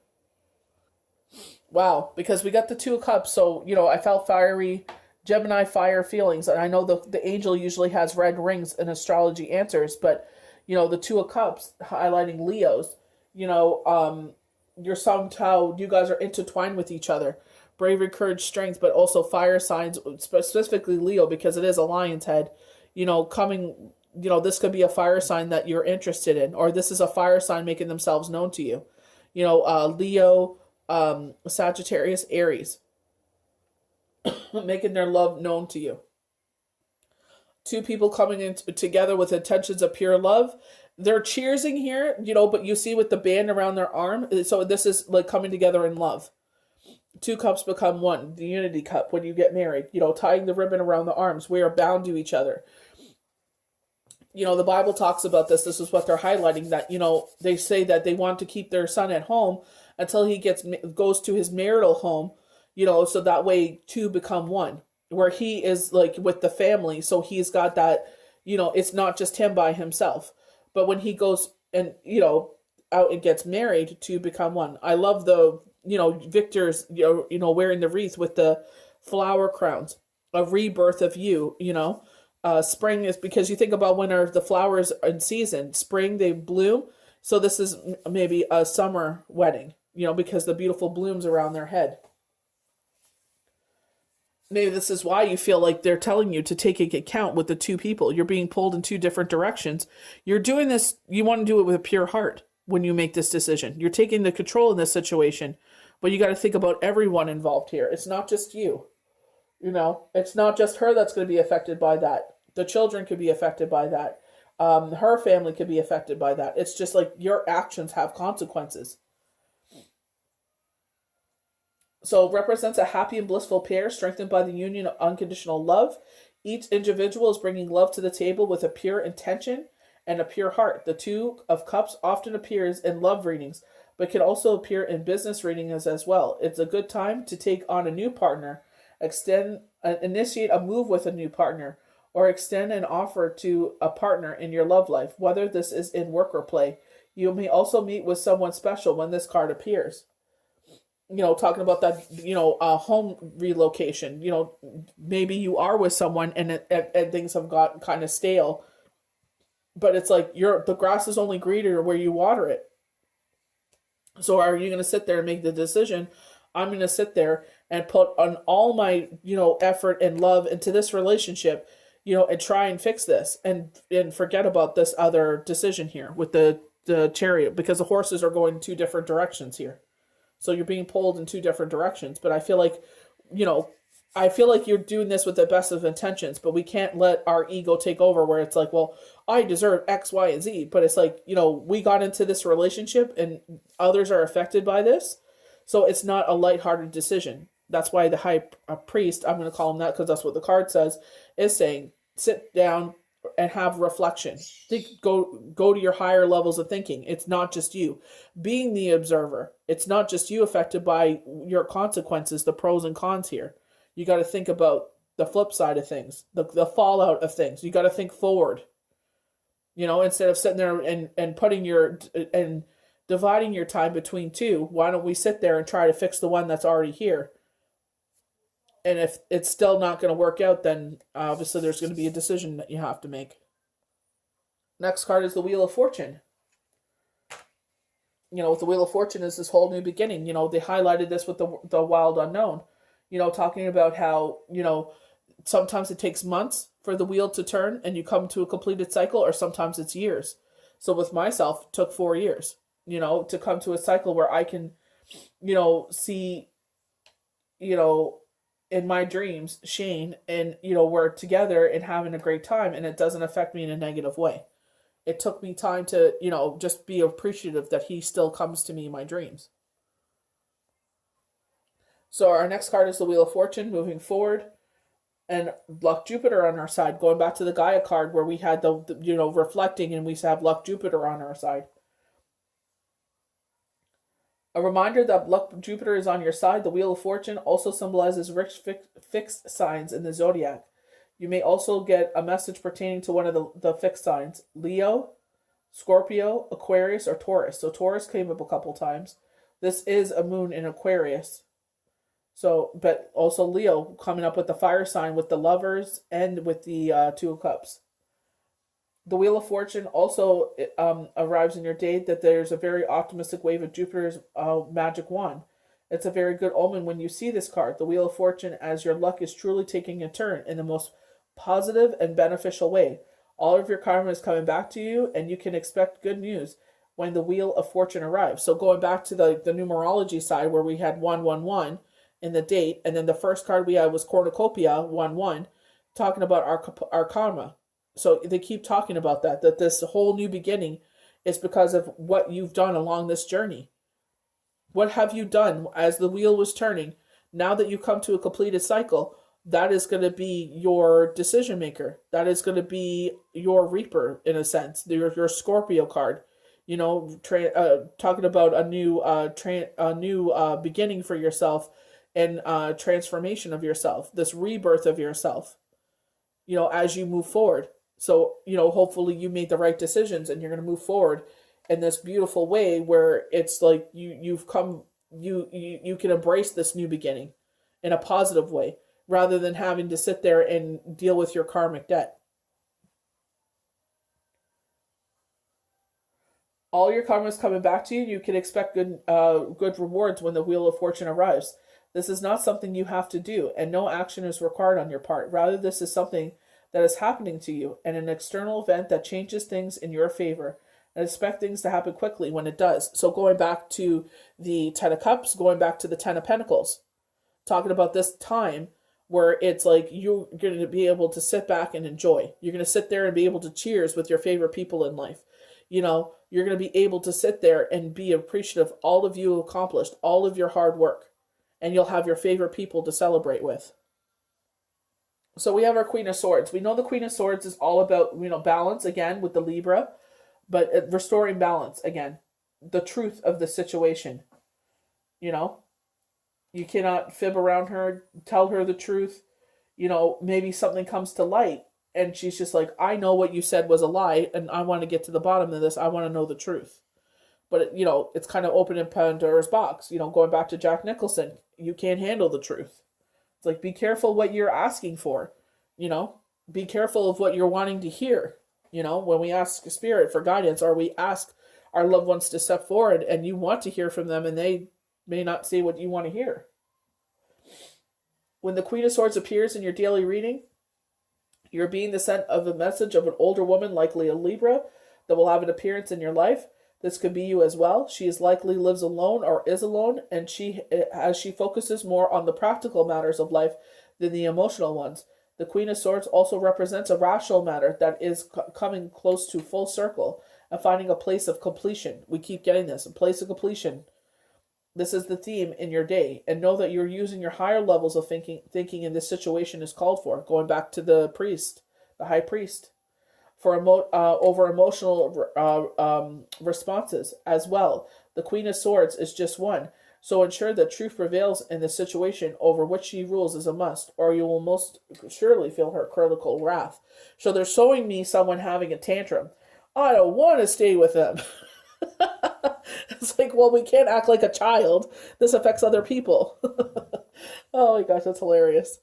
Wow, because we got the Two of Cups, so, I felt fiery, Gemini fire feelings, and I know the angel usually has red rings in astrology answers, but, the Two of Cups highlighting Leos, you're somehow, you guys are intertwined with each other. Bravery, courage, strength, but also fire signs, specifically Leo, because it is a lion's head, coming, this could be a fire sign that you're interested in, or this is a fire sign making themselves known to you. Leo, Sagittarius, Aries, making their love known to you. Two people coming in together with intentions of pure love. They're cheersing here, but you see with the band around their arm. So this is like coming together in love. Two cups become one. The unity cup when you get married. Tying the ribbon around the arms. We are bound to each other. The Bible talks about this. This is what they're highlighting. That they say that they want to keep their son at home until he goes to his marital home. So that way two become one. Where he is like with the family, so he's got that. It's not just him by himself. But when he goes and out and gets married, to become one. I love the victors wearing the wreath with the flower crowns, a rebirth of you. Spring is, because you think about when the flowers are in season. Spring, they bloom. So this is maybe a summer wedding. Because the beautiful blooms around their head. Maybe this is why you feel like they're telling you to take into account with the two people. You're being pulled in two different directions. You're doing this, you want to do it with a pure heart when you make this decision. You're taking the control in this situation, but you got to think about everyone involved here. It's not just you. It's not just her that's going to be affected by that. The children could be affected by that. Her family could be affected by that. It's just like your actions have consequences. So it represents a happy and blissful pair strengthened by the union of unconditional love. Each individual is bringing love to the table with a pure intention and a pure heart. The Two of Cups often appears in love readings, but can also appear in business readings as well. It's a good time to take on a new partner, initiate a move with a new partner, or extend an offer to a partner in your love life, whether this is in work or play. You may also meet with someone special when this card appears. Talking about that, home relocation, maybe you are with someone and things have gotten kind of stale, but it's like the grass is only greener where you water it. So are you going to sit there and make the decision? I'm going to sit there and put on all my, effort and love into this relationship, and try and fix this and forget about this other decision here with the Chariot, because the horses are going two different directions here. So you're being pulled in two different directions. But I feel like, you're doing this with the best of intentions, but we can't let our ego take over where it's like, well, I deserve X, Y, and Z. But it's like, we got into this relationship and others are affected by this. So it's not a lighthearted decision. That's why the high priest, I'm going to call him that because that's what the card says, is saying, sit down, and have reflection. Go to your higher levels of thinking. It's not just you being the observer. It's not just you affected by your consequences, the pros and cons here. You got to think about the flip side of things, the fallout of things. You got to think forward. Instead of sitting there and putting and dividing your time between two, why don't we sit there and try to fix the one that's already here? And if it's still not going to work out, then obviously there's going to be a decision that you have to make. Next card is the Wheel of Fortune. With the Wheel of Fortune is this whole new beginning. They highlighted this with the Wild Unknown. Talking about how, sometimes it takes months for the wheel to turn and you come to a completed cycle, or sometimes it's years. So with myself, it took 4 years, to come to a cycle where I can, see, in my dreams, Shane, and, we're together and having a great time, and it doesn't affect me in a negative way. It took me time to, just be appreciative that he still comes to me in my dreams. So our next card is the Wheel of Fortune, moving forward. And Luck Jupiter on our side, going back to the Gaia card where we had the reflecting, and we have Luck Jupiter on our side. A reminder that Luck Jupiter is on your side. The Wheel of Fortune also symbolizes rich fixed signs in the zodiac. You may also get a message pertaining to one of the fixed signs: Leo, Scorpio, Aquarius, or Taurus. So Taurus came up a couple times. This is a moon in Aquarius. So, but also Leo coming up with the fire sign with the Lovers and with the Two of Cups. The Wheel of Fortune also arrives in your day that there's a very optimistic wave of Jupiter's magic wand. It's a very good omen when you see this card, the Wheel of Fortune, as your luck is truly taking a turn in the most positive and beneficial way. All of your karma is coming back to you, and you can expect good news when the Wheel of Fortune arrives. So going back to the numerology side where we had 111 in the date, and then the first card we had was Cornucopia 1-1, talking about our karma. So they keep talking about that this whole new beginning is because of what you've done along this journey. What have you done as the wheel was turning? Now that you come to a completed cycle, that is going to be your decision maker. That is going to be your reaper, in a sense, your Scorpio card. Talking about a new beginning for yourself, and transformation of yourself, this rebirth of yourself, as you move forward. So, hopefully you made the right decisions and you're going to move forward in this beautiful way where it's like you can embrace this new beginning in a positive way rather than having to sit there and deal with your karmic debt. All your karma is coming back to you. You can expect good rewards when the Wheel of Fortune arrives. This is not something you have to do, and no action is required on your part. Rather, this is something that is happening to you, and an external event that changes things in your favor. And expect things to happen quickly when it does. So going back to the Ten of Cups, going back to the Ten of Pentacles, talking about this time where it's like you're going to be able to sit back and enjoy. You're going to sit there and be able to cheers with your favorite people in life. You're going to be able to sit there and be appreciative of all of you accomplished, all of your hard work. And you'll have your favorite people to celebrate with. So we have our Queen of Swords. We know the Queen of Swords is all about, balance, again, with the Libra, but restoring balance, again. The truth of the situation. You cannot fib around her, tell her the truth. Maybe something comes to light, and she's just like, I know what you said was a lie, and I want to get to the bottom of this. I want to know the truth. But, it's kind of opening Pandora's box. Going back to Jack Nicholson, you can't handle the truth. It's like, be careful what you're asking for. Be careful of what you're wanting to hear. When we ask Spirit for guidance, or we ask our loved ones to step forward, and you want to hear from them, and they may not say what you want to hear. When the Queen of Swords appears in your daily reading, you're being the sent of a message of an older woman, likely a Libra, that will have an appearance in your life. This could be you as well. She is likely lives alone or is alone, and she focuses more on the practical matters of life than the emotional ones. The Queen of Swords also represents a rational matter that is coming close to full circle and finding a place of completion. We keep getting this, a place of completion. This is the theme in your day, and know that you're using your higher levels of thinking in this situation is called for. Going back to the priest, the high priest. for over emotional responses as well. The Queen of Swords is just one. So ensure that truth prevails in the situation over which she rules is a must, or you will most surely feel her critical wrath. So they're showing me someone having a tantrum. I don't want to stay with them. It's like, well, we can't act like a child. This affects other people. Oh my gosh, that's hilarious.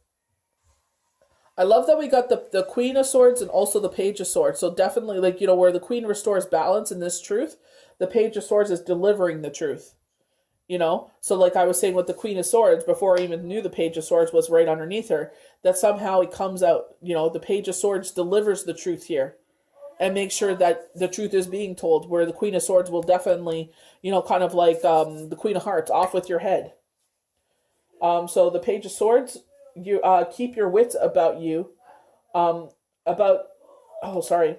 I love that we got the Queen of Swords and also the Page of Swords. So definitely, like, where the Queen restores balance in this truth, the Page of Swords is delivering the truth. So like I was saying with the Queen of Swords, before I even knew the Page of Swords was right underneath her, that somehow it comes out, the Page of Swords delivers the truth here and makes sure that the truth is being told, where the Queen of Swords will definitely, kind of like the Queen of Hearts, off with your head. So the Page of Swords, you keep your wits about you, about, oh, sorry.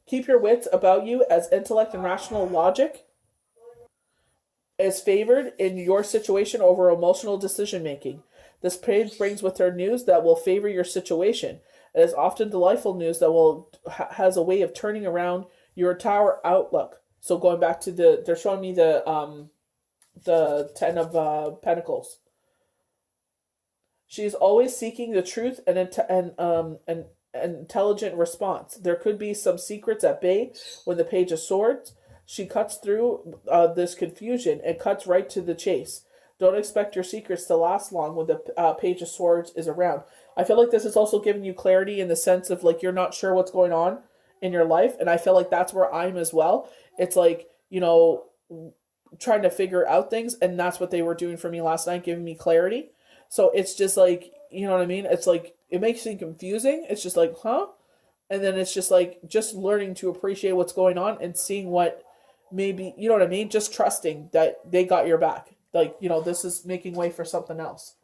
Keep your wits about you as intellect and rational logic is favored in your situation over emotional decision making. This page brings with her news that will favor your situation. It is often delightful news that has a way of turning around your tower outlook. So going back to they're showing me the Ten of Pentacles. She's always seeking the truth and an intelligent response. There could be some secrets at bay when the Page of Swords. She cuts through this confusion and cuts right to the chase. Don't expect your secrets to last long when the Page of Swords is around. I feel like this is also giving you clarity in the sense of like you're not sure what's going on in your life. And I feel like that's where I'm as well. It's like, trying to figure out things. And that's what they were doing for me last night, giving me clarity. So it's just like, you know what I mean? It's like, it makes me confusing. It's just like, huh? And then it's just like, just learning to appreciate what's going on and seeing what maybe, you know what I mean? Just trusting that they got your back. Like, this is making way for something else.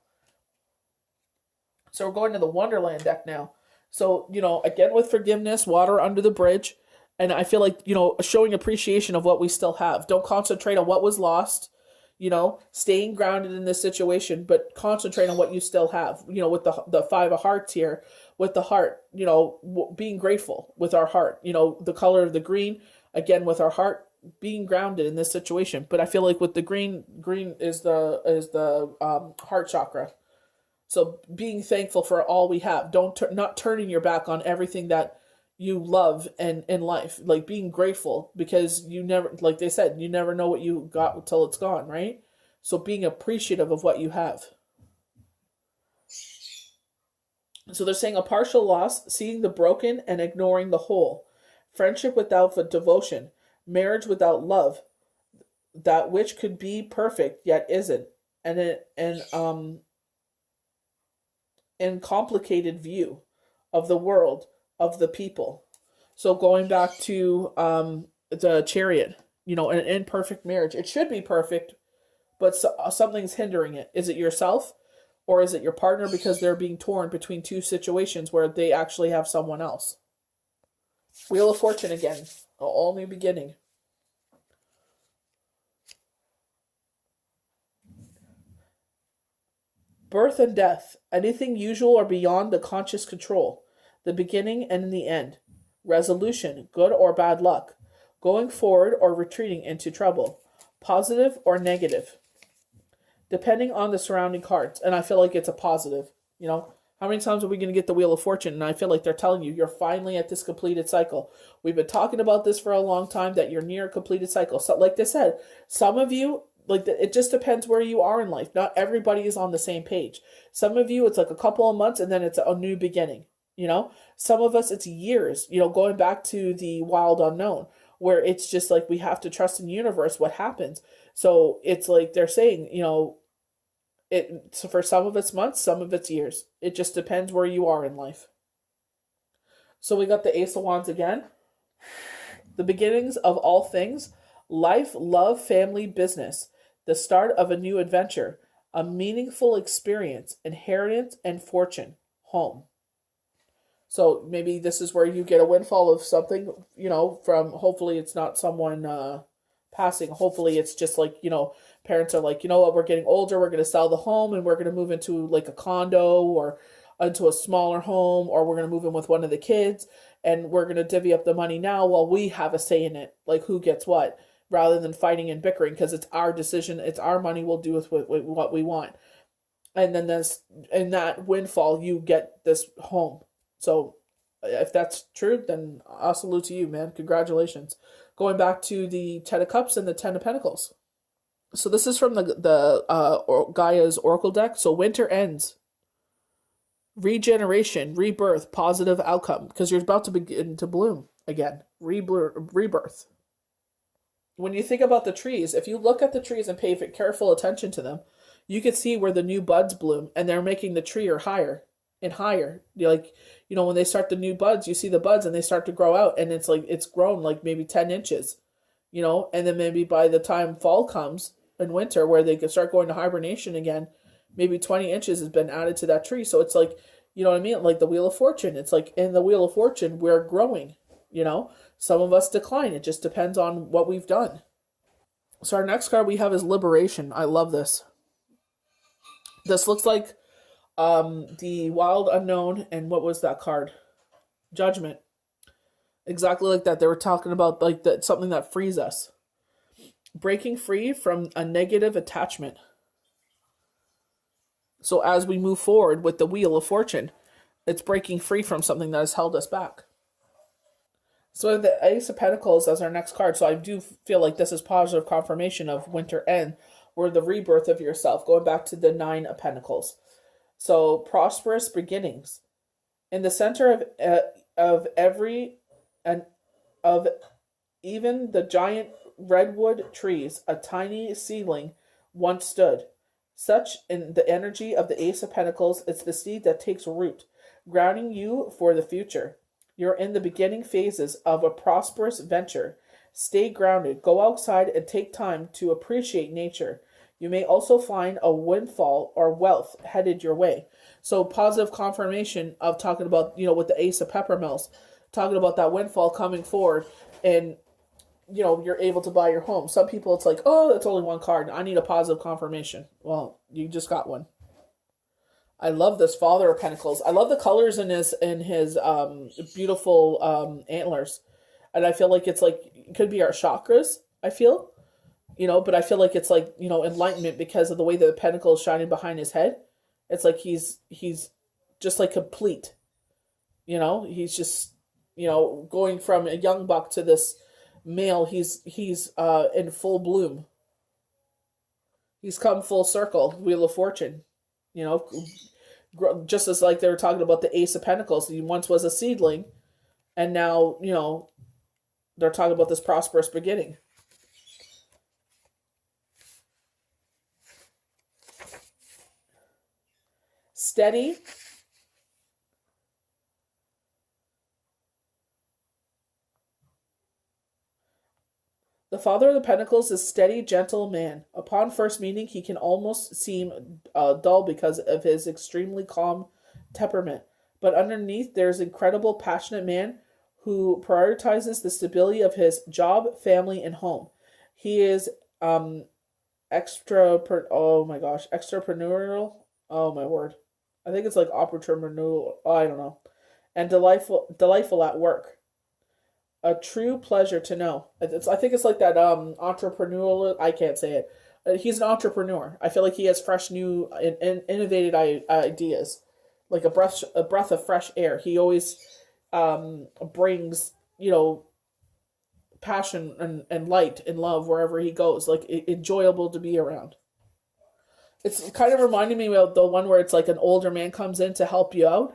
So we're going to the Wonderland deck now. So, again, with forgiveness, water under the bridge. And I feel like, showing appreciation of what we still have. Don't concentrate on what was lost, staying grounded in this situation, but concentrate on what you still have, with the Five of Hearts here, with the heart, being grateful with our heart, the color of the green, again, with our heart, being grounded in this situation. But I feel like with the green is the heart chakra. So being thankful for all we have. Not turning your back on everything that you love and in life. Like being grateful because you never, like they said, you never know what you got until it's gone, right? So being appreciative of what you have. So they're saying a partial loss, seeing the broken and ignoring the whole. Friendship without devotion. Marriage without love. That which could be perfect yet isn't. And complicated view of the world, of the people. So going back to the Chariot, an imperfect marriage. It should be perfect, but something's hindering it. Is it yourself or is it your partner because they're being torn between two situations where they actually have someone else? Wheel of Fortune again, an all new beginning. Birth and death, anything usual or beyond the conscious control. The beginning and the end. Resolution, good or bad luck. Going forward or retreating into trouble. Positive or negative. Depending on the surrounding cards. And I feel like it's a positive. How many times are we going to get the Wheel of Fortune? And I feel like they're telling you, you're finally at this completed cycle. We've been talking about this for a long time, that you're near a completed cycle. So like they said, some of you, it just depends where you are in life. Not everybody is on the same page. Some of you, it's like a couple of months and then it's a new beginning. Some of us, it's years, going back to the wild unknown, where it's just like we have to trust in the universe what happens. So it's like they're saying, so for some of it's months, some of it's years. It just depends where you are in life. So we got the Ace of Wands again. The beginnings of all things, life, love, family, business, the start of a new adventure, a meaningful experience, inheritance and fortune, home. So maybe this is where you get a windfall of something, from, hopefully it's not someone passing. Hopefully it's just like, parents are like, you know what, we're getting older, we're going to sell the home and we're going to move into like a condo or into a smaller home, or we're going to move in with one of the kids. and we're going to divvy up the money now while we have a say in it, like who gets what, rather than fighting and bickering, because it's our decision, it's our money, we'll do with what we want. And then this, in that windfall, you get this home. So if that's true, then I'll salute to you, man. Congratulations. Going back to the Ten of Cups and the Ten of Pentacles. So this is from the Gaia's Oracle deck. So winter ends. Regeneration, rebirth, positive outcome, because you're about to begin to bloom again. Rebirth. When you think about the trees, if you look at the trees and pay careful attention to them, you can see where the new buds bloom, and they're making the tree higher and higher. You're like, when they start the new buds, you see the buds and they start to grow out, and it's like it's grown like maybe 10 inches, and then maybe by the time fall comes in winter, where they can start going to hibernation again, maybe 20 inches has been added to that tree. So it's like, you know what I mean? Like the Wheel of Fortune. It's like in the Wheel of Fortune, we're growing, Some of us decline. It just depends on what we've done. So our next card we have is Liberation. I love this. This looks like the Wild Unknown, and what was that card? Judgment. Exactly like that. They were talking about like that, something that frees us. Breaking free from a negative attachment. So as we move forward with the Wheel of Fortune, it's breaking free from something that has held us back. So the Ace of Pentacles as our next card. So I do feel like this is positive confirmation of winter end, or the rebirth of yourself, going back to the Nine of Pentacles. So prosperous beginnings. In the center of every and of even the giant redwood trees, a tiny seedling once stood. Such in the energy of the Ace of Pentacles, it's the seed that takes root, grounding you for the future. You're in the beginning phases of a prosperous venture. Stay grounded. Go outside and take time to appreciate nature. You may also find a windfall or wealth headed your way. So positive confirmation of talking about, with the Ace of Peppermills, talking about that windfall coming forward, and you're able to buy your home. Some people, it's like, oh, that's only one card. I need a positive confirmation. Well, you just got one. I love this Father of Pentacles. I love the colors in his beautiful antlers. And I feel like it's like, it could be our chakras, I feel. But I feel like it's like, enlightenment, because of the way that the pentacle is shining behind his head. It's like he's just like complete. He's just, going from a young buck to this male. He's in full bloom. He's come full circle. Wheel of Fortune. Just as like they were talking about the Ace of Pentacles. He once was a seedling, and now, they're talking about this prosperous beginning. Steady. The Father of the Pentacles is steady, gentle man. Upon first meeting, he can almost seem dull because of his extremely calm temperament. But underneath, there's an incredible, passionate man who prioritizes the stability of his job, family, and home. He is extrapreneurial. Oh my word. I think it's like entrepreneurial. I don't know. And delightful at work. A true pleasure to know. I think it's like that entrepreneurial. I can't say it. He's an entrepreneur. I feel like he has fresh, new, and innovative ideas, like a breath of fresh air. He always brings passion and light and love wherever he goes. Like enjoyable to be around. It's kind of reminding me of the one where it's like an older man comes in to help you out.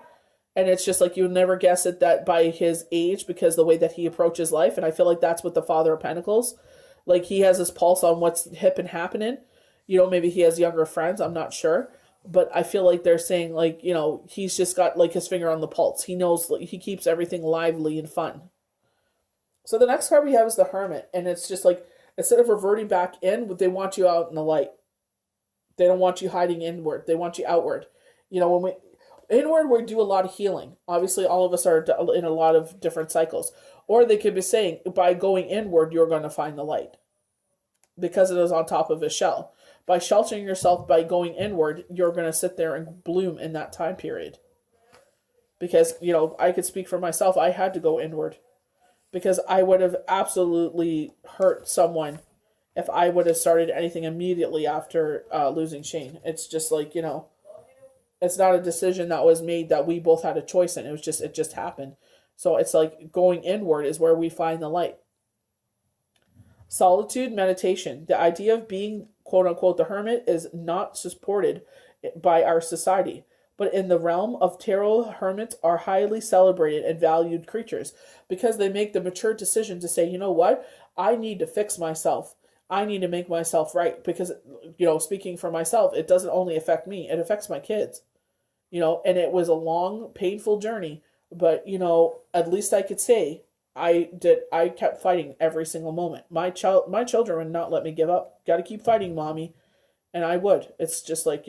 And it's just like you would never guess it that by his age, because the way that he approaches life. And I feel like that's what the Father of Pentacles, like he has his pulse on what's hip and happening. Maybe he has younger friends. I'm not sure. But I feel like they're saying like, he's just got like his finger on the pulse. He knows, like, he keeps everything lively and fun. So the next card we have is the Hermit. And it's just like, instead of reverting back in, they want you out in the light. They don't want you hiding inward. They want you outward. Inward, we do a lot of healing. Obviously, all of us are in a lot of different cycles. Or they could be saying, by going inward, you're going to find the light. Because it is on top of a shell. By sheltering yourself, by going inward, you're going to sit there and bloom in that time period. because, I could speak for myself. I had to go inward because I would have absolutely hurt someone if I would have started anything immediately after losing Shane. It's just like, it's not a decision that was made that we both had a choice in. It just happened. So it's like going inward is where we find the light. Solitude meditation. The idea of being, quote unquote, the hermit is not supported by our society. But in the realm of tarot, hermits are highly celebrated and valued creatures because they make the mature decision to say, you know what? I need to fix myself. I need to make myself right because, speaking for myself, it doesn't only affect me, it affects my kids, and it was a long, painful journey. But, at least I could say I kept fighting every single moment. My children would not let me give up. Got to keep fighting, mommy. And I would. It's just like,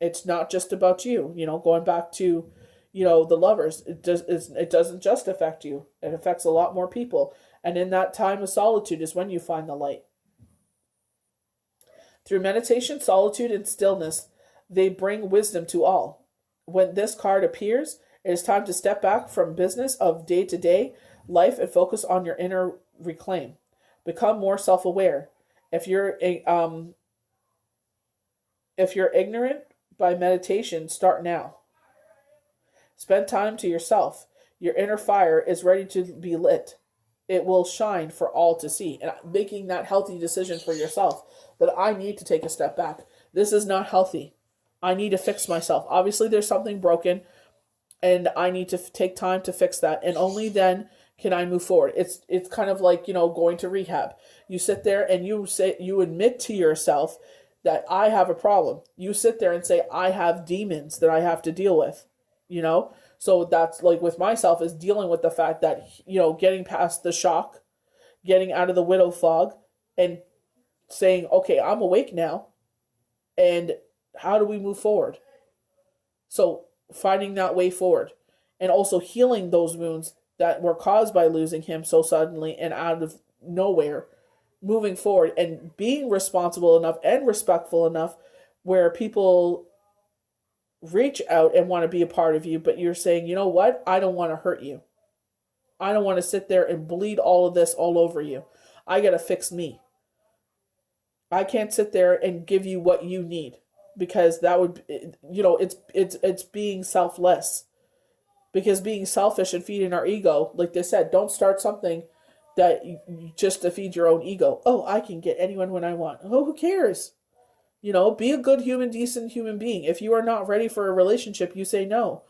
it's not just about you, going back to, the lovers. It doesn't just affect you. It affects a lot more people. And in that time of solitude is when you find the light. Through meditation, solitude, and stillness, they bring wisdom to all. When this card appears, it is time to step back from business of day-to-day life and focus on your inner reclaim. Become more self-aware. If you're ignorant by meditation, start now. Spend time to yourself. Your inner fire is ready to be lit. It will shine for all to see. And making that healthy decision for yourself that I need to take a step back. This is not healthy. I need to fix myself. Obviously, there's something broken, and I need to take time to fix that. And only then can I move forward. It's kind of like, going to rehab. You sit there and you admit to yourself that I have a problem. You sit there and say, I have demons that I have to deal with, So that's like with myself is dealing with the fact that, getting past the shock, getting out of the widow fog and saying, okay, I'm awake now. And how do we move forward? So finding that way forward and also healing those wounds that were caused by losing him so suddenly and out of nowhere, moving forward and being responsible enough and respectful enough where people reach out and want to be a part of you, but you're saying, you know what? I don't want to hurt you. I don't want to sit there and bleed all of this all over you. I got to fix me. I can't sit there and give you what you need because that would, it's being selfless. Because being selfish and feeding our ego, like they said, don't start something that just to feed your own ego. Oh, I can get anyone when I want. Oh, who cares? Be a good human, decent human being. If you are not ready for a relationship, you say no.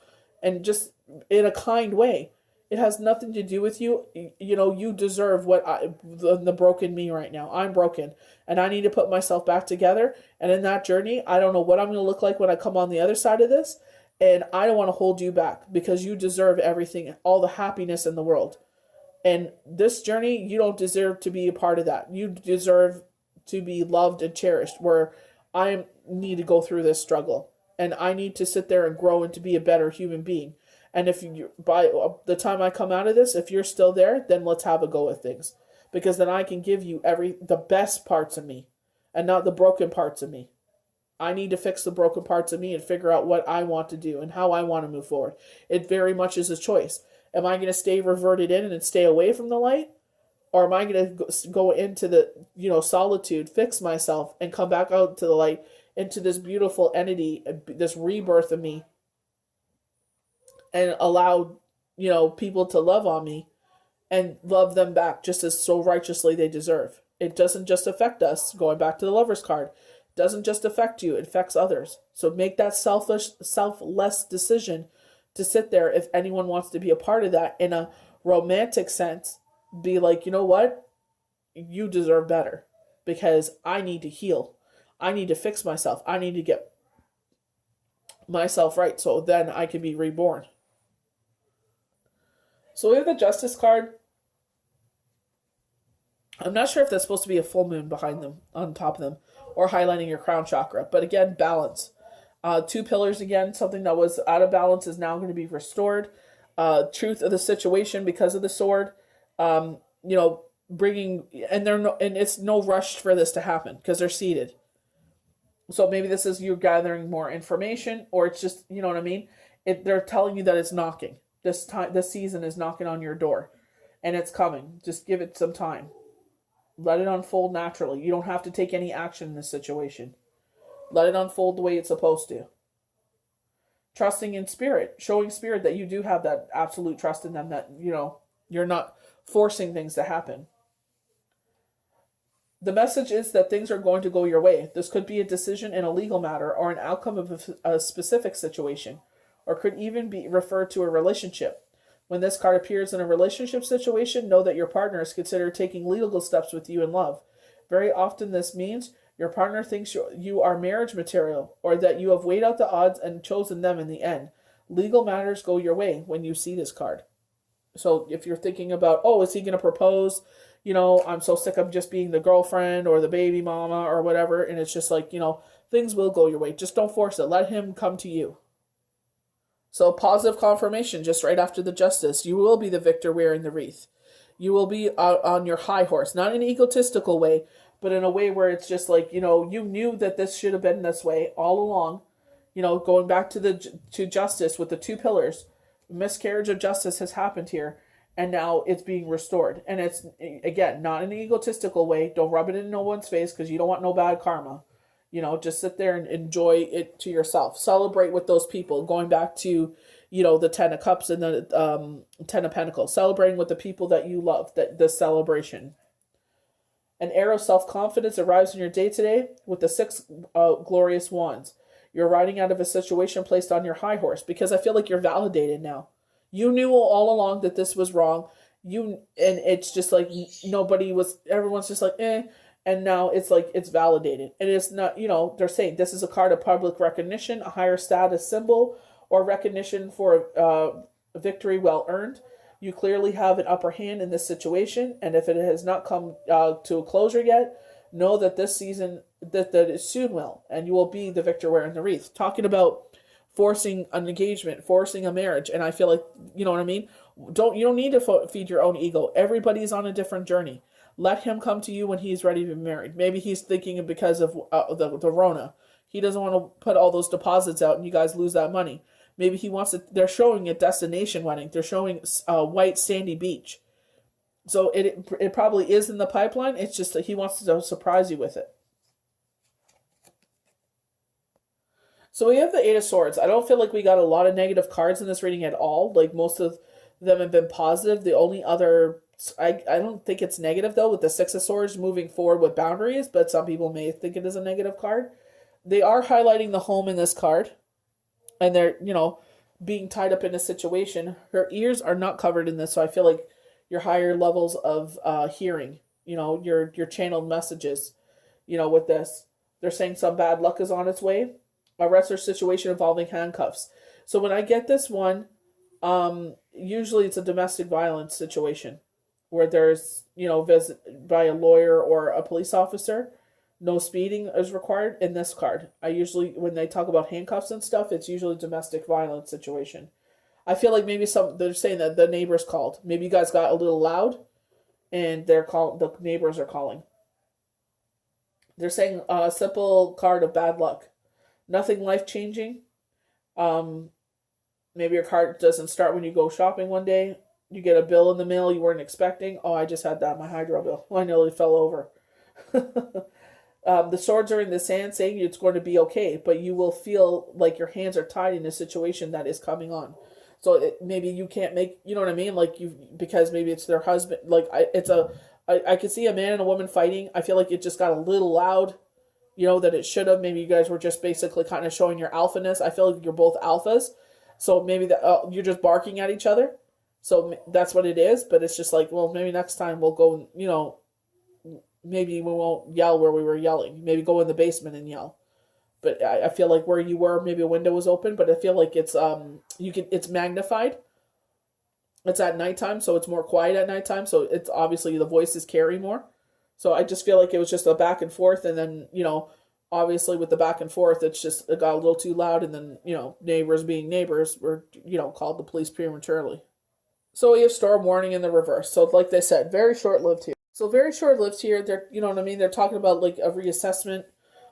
And just in a kind way. It has nothing to do with you. You deserve the broken me right now. I'm broken. And I need to put myself back together. And in that journey, I don't know what I'm going to look like when I come on the other side of this. And I don't want to hold you back because you deserve everything, all the happiness in the world. And this journey, you don't deserve to be a part of that. You deserve to be loved and cherished, where I need to go through this struggle. And I need to sit there and grow and to be a better human being. And if you, by the time I come out of this, if you're still there, then let's have a go at things. Because then I can give you the best parts of me and not the broken parts of me. I need to fix the broken parts of me and figure out what I want to do and how I want to move forward. It very much is a choice. Am I going to stay reverted in and stay away from the light? Or am I going to go into the, solitude, fix myself, and come back out to the light, into this beautiful entity, this rebirth of me, and allow, people to love on me and love them back just as so righteously they deserve. It doesn't just affect us, going back to the Lover's card. Doesn't just affect you, it affects others. So make that selfless decision to sit there if anyone wants to be a part of that in a romantic sense. Be like, you know what? You deserve better because I need to heal. I need to fix myself. I need to get myself right so then I can be reborn. So we have the Justice card. I'm not sure if that's supposed to be a full moon behind them, on top of them, or highlighting your crown chakra. But again, balance. Two pillars again. Something that was out of balance is now going to be restored. Truth of the situation because of the sword. Bringing, and it's no rush for this to happen because they're seated. So maybe this is you gathering more information, or it's just, you know what I mean? They're telling you that it's knocking. This season is knocking on your door, and it's coming. Just give it some time. Let it unfold naturally. You don't have to take any action in this situation. Let it unfold the way it's supposed to. Trusting in spirit, showing spirit that you do have that absolute trust in them, that, you're not forcing things to happen. The message is that things are going to go your way. This could be a decision in a legal matter or an outcome of a specific situation, or could even be referred to a relationship. When this card appears in a relationship situation, know that your partner is considered taking legal steps with you in love. Very often this means your partner thinks you are marriage material, or that you have weighed out the odds and chosen them in the end. Legal matters go your way when you see this card. So if you're thinking about, oh, is he going to propose? I'm so sick of just being the girlfriend or the baby mama or whatever. And it's just like, things will go your way. Just don't force it. Let him come to you. So positive confirmation just right after the justice. You will be the victor wearing the wreath. You will be on your high horse, not in an egotistical way, but in a way where it's just like, you knew that this should have been this way all along. Going back to justice with the two pillars, miscarriage of justice has happened here, and now it's being restored. And it's, again, not in an egotistical way. Don't rub it in no one's face because you don't want no bad karma. Just sit there and enjoy it to yourself. Celebrate with those people. Going back to, the 10 of Cups and the 10 of Pentacles. Celebrating with the people that you love, the celebration. An air of self-confidence arrives in your day today with the 6 glorious wands. You're riding out of a situation placed on your high horse, because I feel like you're validated now. You knew all along that this was wrong. And it's just like everyone's just like, eh. And now it's like it's validated. And it's not, they're saying this is a card of public recognition, a higher status symbol, or recognition for a victory well earned. You clearly have an upper hand in this situation. And if it has not come to a closure yet, know that this season, that it soon will. And you will be the victor wearing the wreath. Talking about forcing an engagement, forcing a marriage. And I feel like, you know what I mean? You don't need to feed your own ego. Everybody's on a different journey. Let him come to you when he's ready to be married. Maybe he's thinking because of the Rona. He doesn't want to put all those deposits out and you guys lose that money. Maybe he wants to, they're showing a destination wedding. They're showing a white sandy beach. So it probably is in the pipeline. It's just that he wants to surprise you with it. So we have the 8 of Swords. I don't feel like we got a lot of negative cards in this reading at all. Like most of them have been positive. The only other, I don't think it's negative though, with the 6 of Swords moving forward with boundaries, but some people may think it is a negative card. They are highlighting the home in this card. And they're, being tied up in a situation. Her ears are not covered in this, so I feel like your higher levels of hearing, your channeled messages, with this. They're saying some bad luck is on its way. A wrestler situation involving handcuffs. So when I get this one, usually it's a domestic violence situation where there's, visit by a lawyer or a police officer. No speeding is required in this card. I usually, when they talk about handcuffs and stuff, it's usually domestic violence situation. I feel like maybe they're saying that the neighbors called. Maybe you guys got a little loud and the neighbors are calling. They're saying a simple card of bad luck. Nothing life-changing. Maybe your card doesn't start when you go shopping one day. You get a bill in the mail you weren't expecting. Oh, I just had that, my hydro bill. I nearly fell over. The swords are in the sand saying it's going to be okay, but you will feel like your hands are tied in a situation that is coming on. So maybe you can't make, you know what I mean? Like because maybe it's their husband. Like I could see a man and a woman fighting. I feel like it just got a little loud. That it should have. Maybe you guys were just basically kind of showing your alphaness. I feel like you're both alphas. So maybe you're just barking at each other. So that's what it is. But it's just like, well, maybe next time we'll go, maybe we won't yell where we were yelling. Maybe go in the basement and yell. But I feel like where you were, maybe a window was open. But I feel like it's it's magnified. It's at nighttime, so it's more quiet at nighttime. So it's obviously the voices carry more. So I just feel like it was just a back and forth, and then, obviously with the back and forth, it got a little too loud, and then, neighbors being neighbors were, called the police prematurely. So we have storm warning in the reverse. So like they said, very short-lived here. So very short-lived here. They're, you know what I mean? They're talking about like a reassessment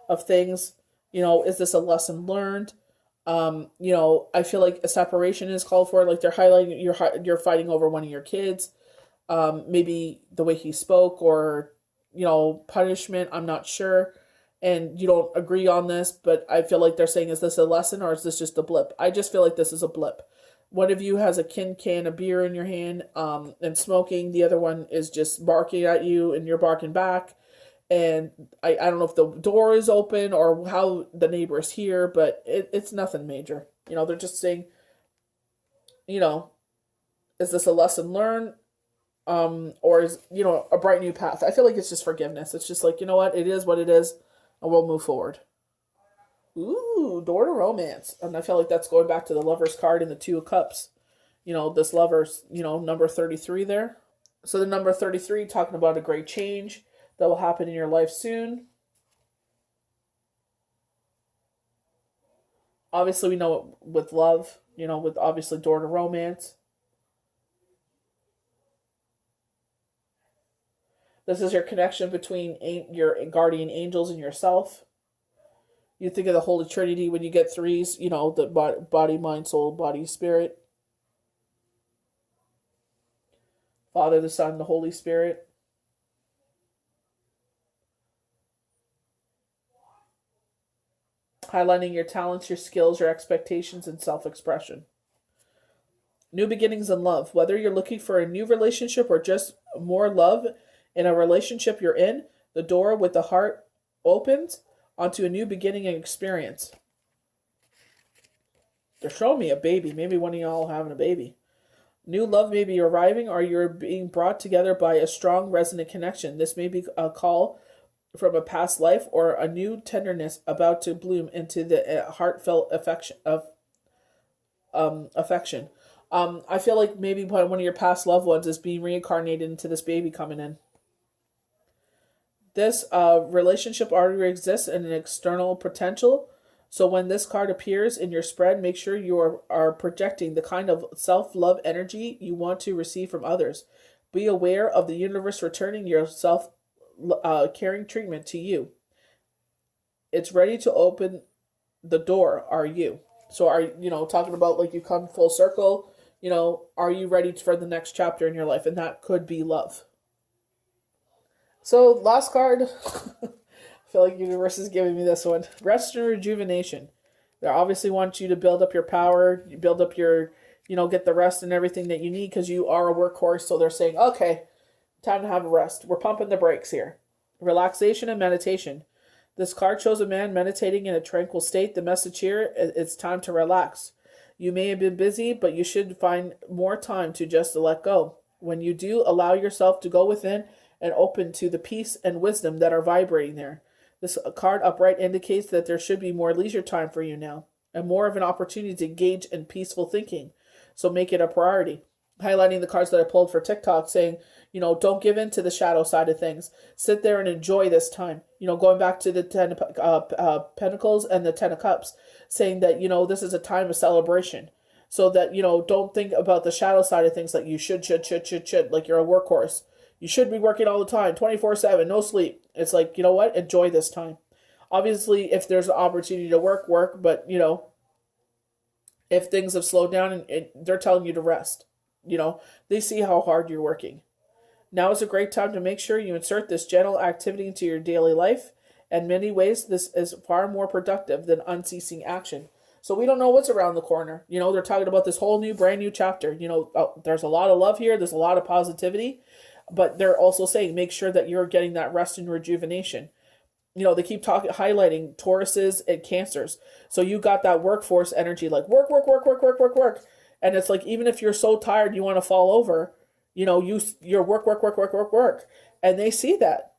of things. Is this a lesson learned? I feel like a separation is called for. Like they're highlighting you're fighting over one of your kids. Maybe the way he spoke, or punishment. I'm not sure, and you don't agree on this, but I feel like they're saying, is this a lesson or is this just a blip? I just feel like this is a blip. One of you has a can of beer in your hand, and smoking. The other one is just barking at you, and you're barking back. And I don't know if the door is open or how the neighbors hear, but it's nothing major. They're just saying, you know, is this a lesson learned? Or is, a bright new path? I feel like it's just forgiveness. It's just like, you know what? It is what it is, and we'll move forward. Ooh, door to romance. And I feel like that's going back to the Lover's card and the Two of Cups. This Lover's, number 33 there. So the number 33, talking about a great change that will happen in your life soon. Obviously, we know it with love, with obviously door to romance. This is your connection between your guardian angels and yourself. You think of the Holy Trinity when you get threes, the body, mind, soul, body, spirit. Father, the Son, the Holy Spirit. Highlighting your talents, your skills, your expectations, and self-expression. New beginnings in love. Whether you're looking for a new relationship or just more love in a relationship you're in, the door with the heart opens onto a new beginning and experience. They're showing me a baby. Maybe one of y'all having a baby. New love may be arriving, or you're being brought together by a strong resonant connection. This may be a call from a past life or a new tenderness about to bloom into the heartfelt affection of affection. I feel like maybe one of your past loved ones is being reincarnated into this baby coming in. This relationship already exists in an external potential. So when this card appears in your spread, make sure you are projecting the kind of self-love energy you want to receive from others. Be aware of the universe returning your self-caring treatment to you. It's ready to open the door, are you? So are talking about like you come full circle, are you ready for the next chapter in your life? And that could be love. So last card, I feel like the universe is giving me this one. Rest and rejuvenation. They obviously want you to build up your power, you build up your, get the rest and everything that you need because you are a workhorse. So they're saying, okay, time to have a rest. We're pumping the brakes here. Relaxation and meditation. This card shows a man meditating in a tranquil state. The message here, it's time to relax. You may have been busy, but you should find more time to just let go. When you do, allow yourself to go within and open to the peace and wisdom that are vibrating there. This card upright indicates that there should be more leisure time for you now, and more of an opportunity to engage in peaceful thinking. So make it a priority. Highlighting the cards that I pulled for TikTok, saying, don't give in to the shadow side of things. Sit there and enjoy this time. Going back to the 10 Pentacles and the 10 of Cups, saying that, this is a time of celebration. So that, don't think about the shadow side of things like you should, like you're a workhorse. You should be working all the time, 24/7, no sleep. It's like, you know what? Enjoy this time. Obviously, if there's an opportunity to work, but, if things have slowed down and they're telling you to rest, they see how hard you're working. Now is a great time to make sure you insert this gentle activity into your daily life. In many ways, this is far more productive than unceasing action. So we don't know what's around the corner. They're talking about this whole brand new chapter. There's a lot of love here. There's a lot of positivity. But they're also saying make sure that you're getting that rest and rejuvenation. They keep highlighting Tauruses and Cancers. So you got that workforce energy, like work. And it's like, even if you're so tired you want to fall over, you're work. And they see that.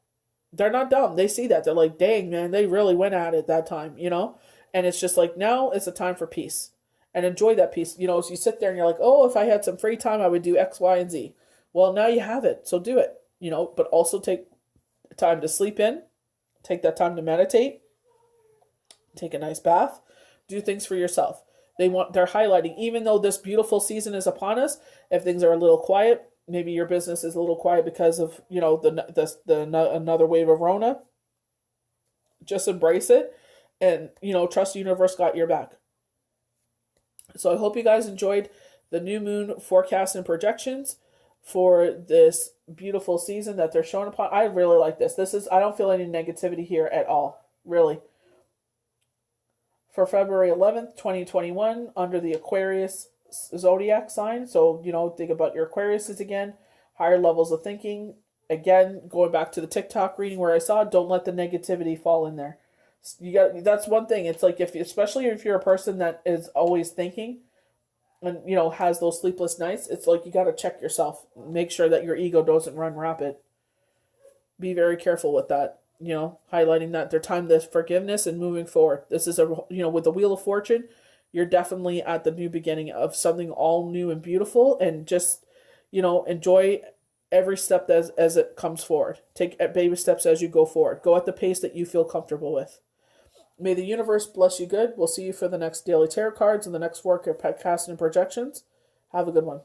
They're not dumb. They see that. They're like, dang, man, they really went at it that time, And it's just like, now it's a time for peace. And enjoy that peace. So you sit there and you're like, oh, if I had some free time, I would do X, Y, and Z. Well, now you have it, so do it, but also take time to sleep in, take that time to meditate, take a nice bath, do things for yourself. They're highlighting, even though this beautiful season is upon us, if things are a little quiet, maybe your business is a little quiet because of, another wave of Rona, just embrace it and, trust the universe got your back. So I hope you guys enjoyed the new moon forecast and projections for this beautiful season that they're showing upon. I really like this. I don't feel any negativity here at all, really. For February 11th, 2021, under the Aquarius zodiac sign. So, think about your Aquariuses again, higher levels of thinking. Again, going back to the TikTok reading where I saw, don't let the negativity fall in there. That's one thing. It's like, especially if you're a person that is always thinking and, has those sleepless nights, it's like you got to check yourself. Make sure that your ego doesn't run rapid. Be very careful with that. Highlighting that their time to forgiveness and moving forward. This is with the Wheel of Fortune, you're definitely at the new beginning of something all new and beautiful, and just, enjoy every step as it comes forward. Take baby steps as you go forward. Go at the pace that you feel comfortable with. May the universe bless you good. We'll see you for the next daily tarot cards and the next forecast and projections. Have a good one.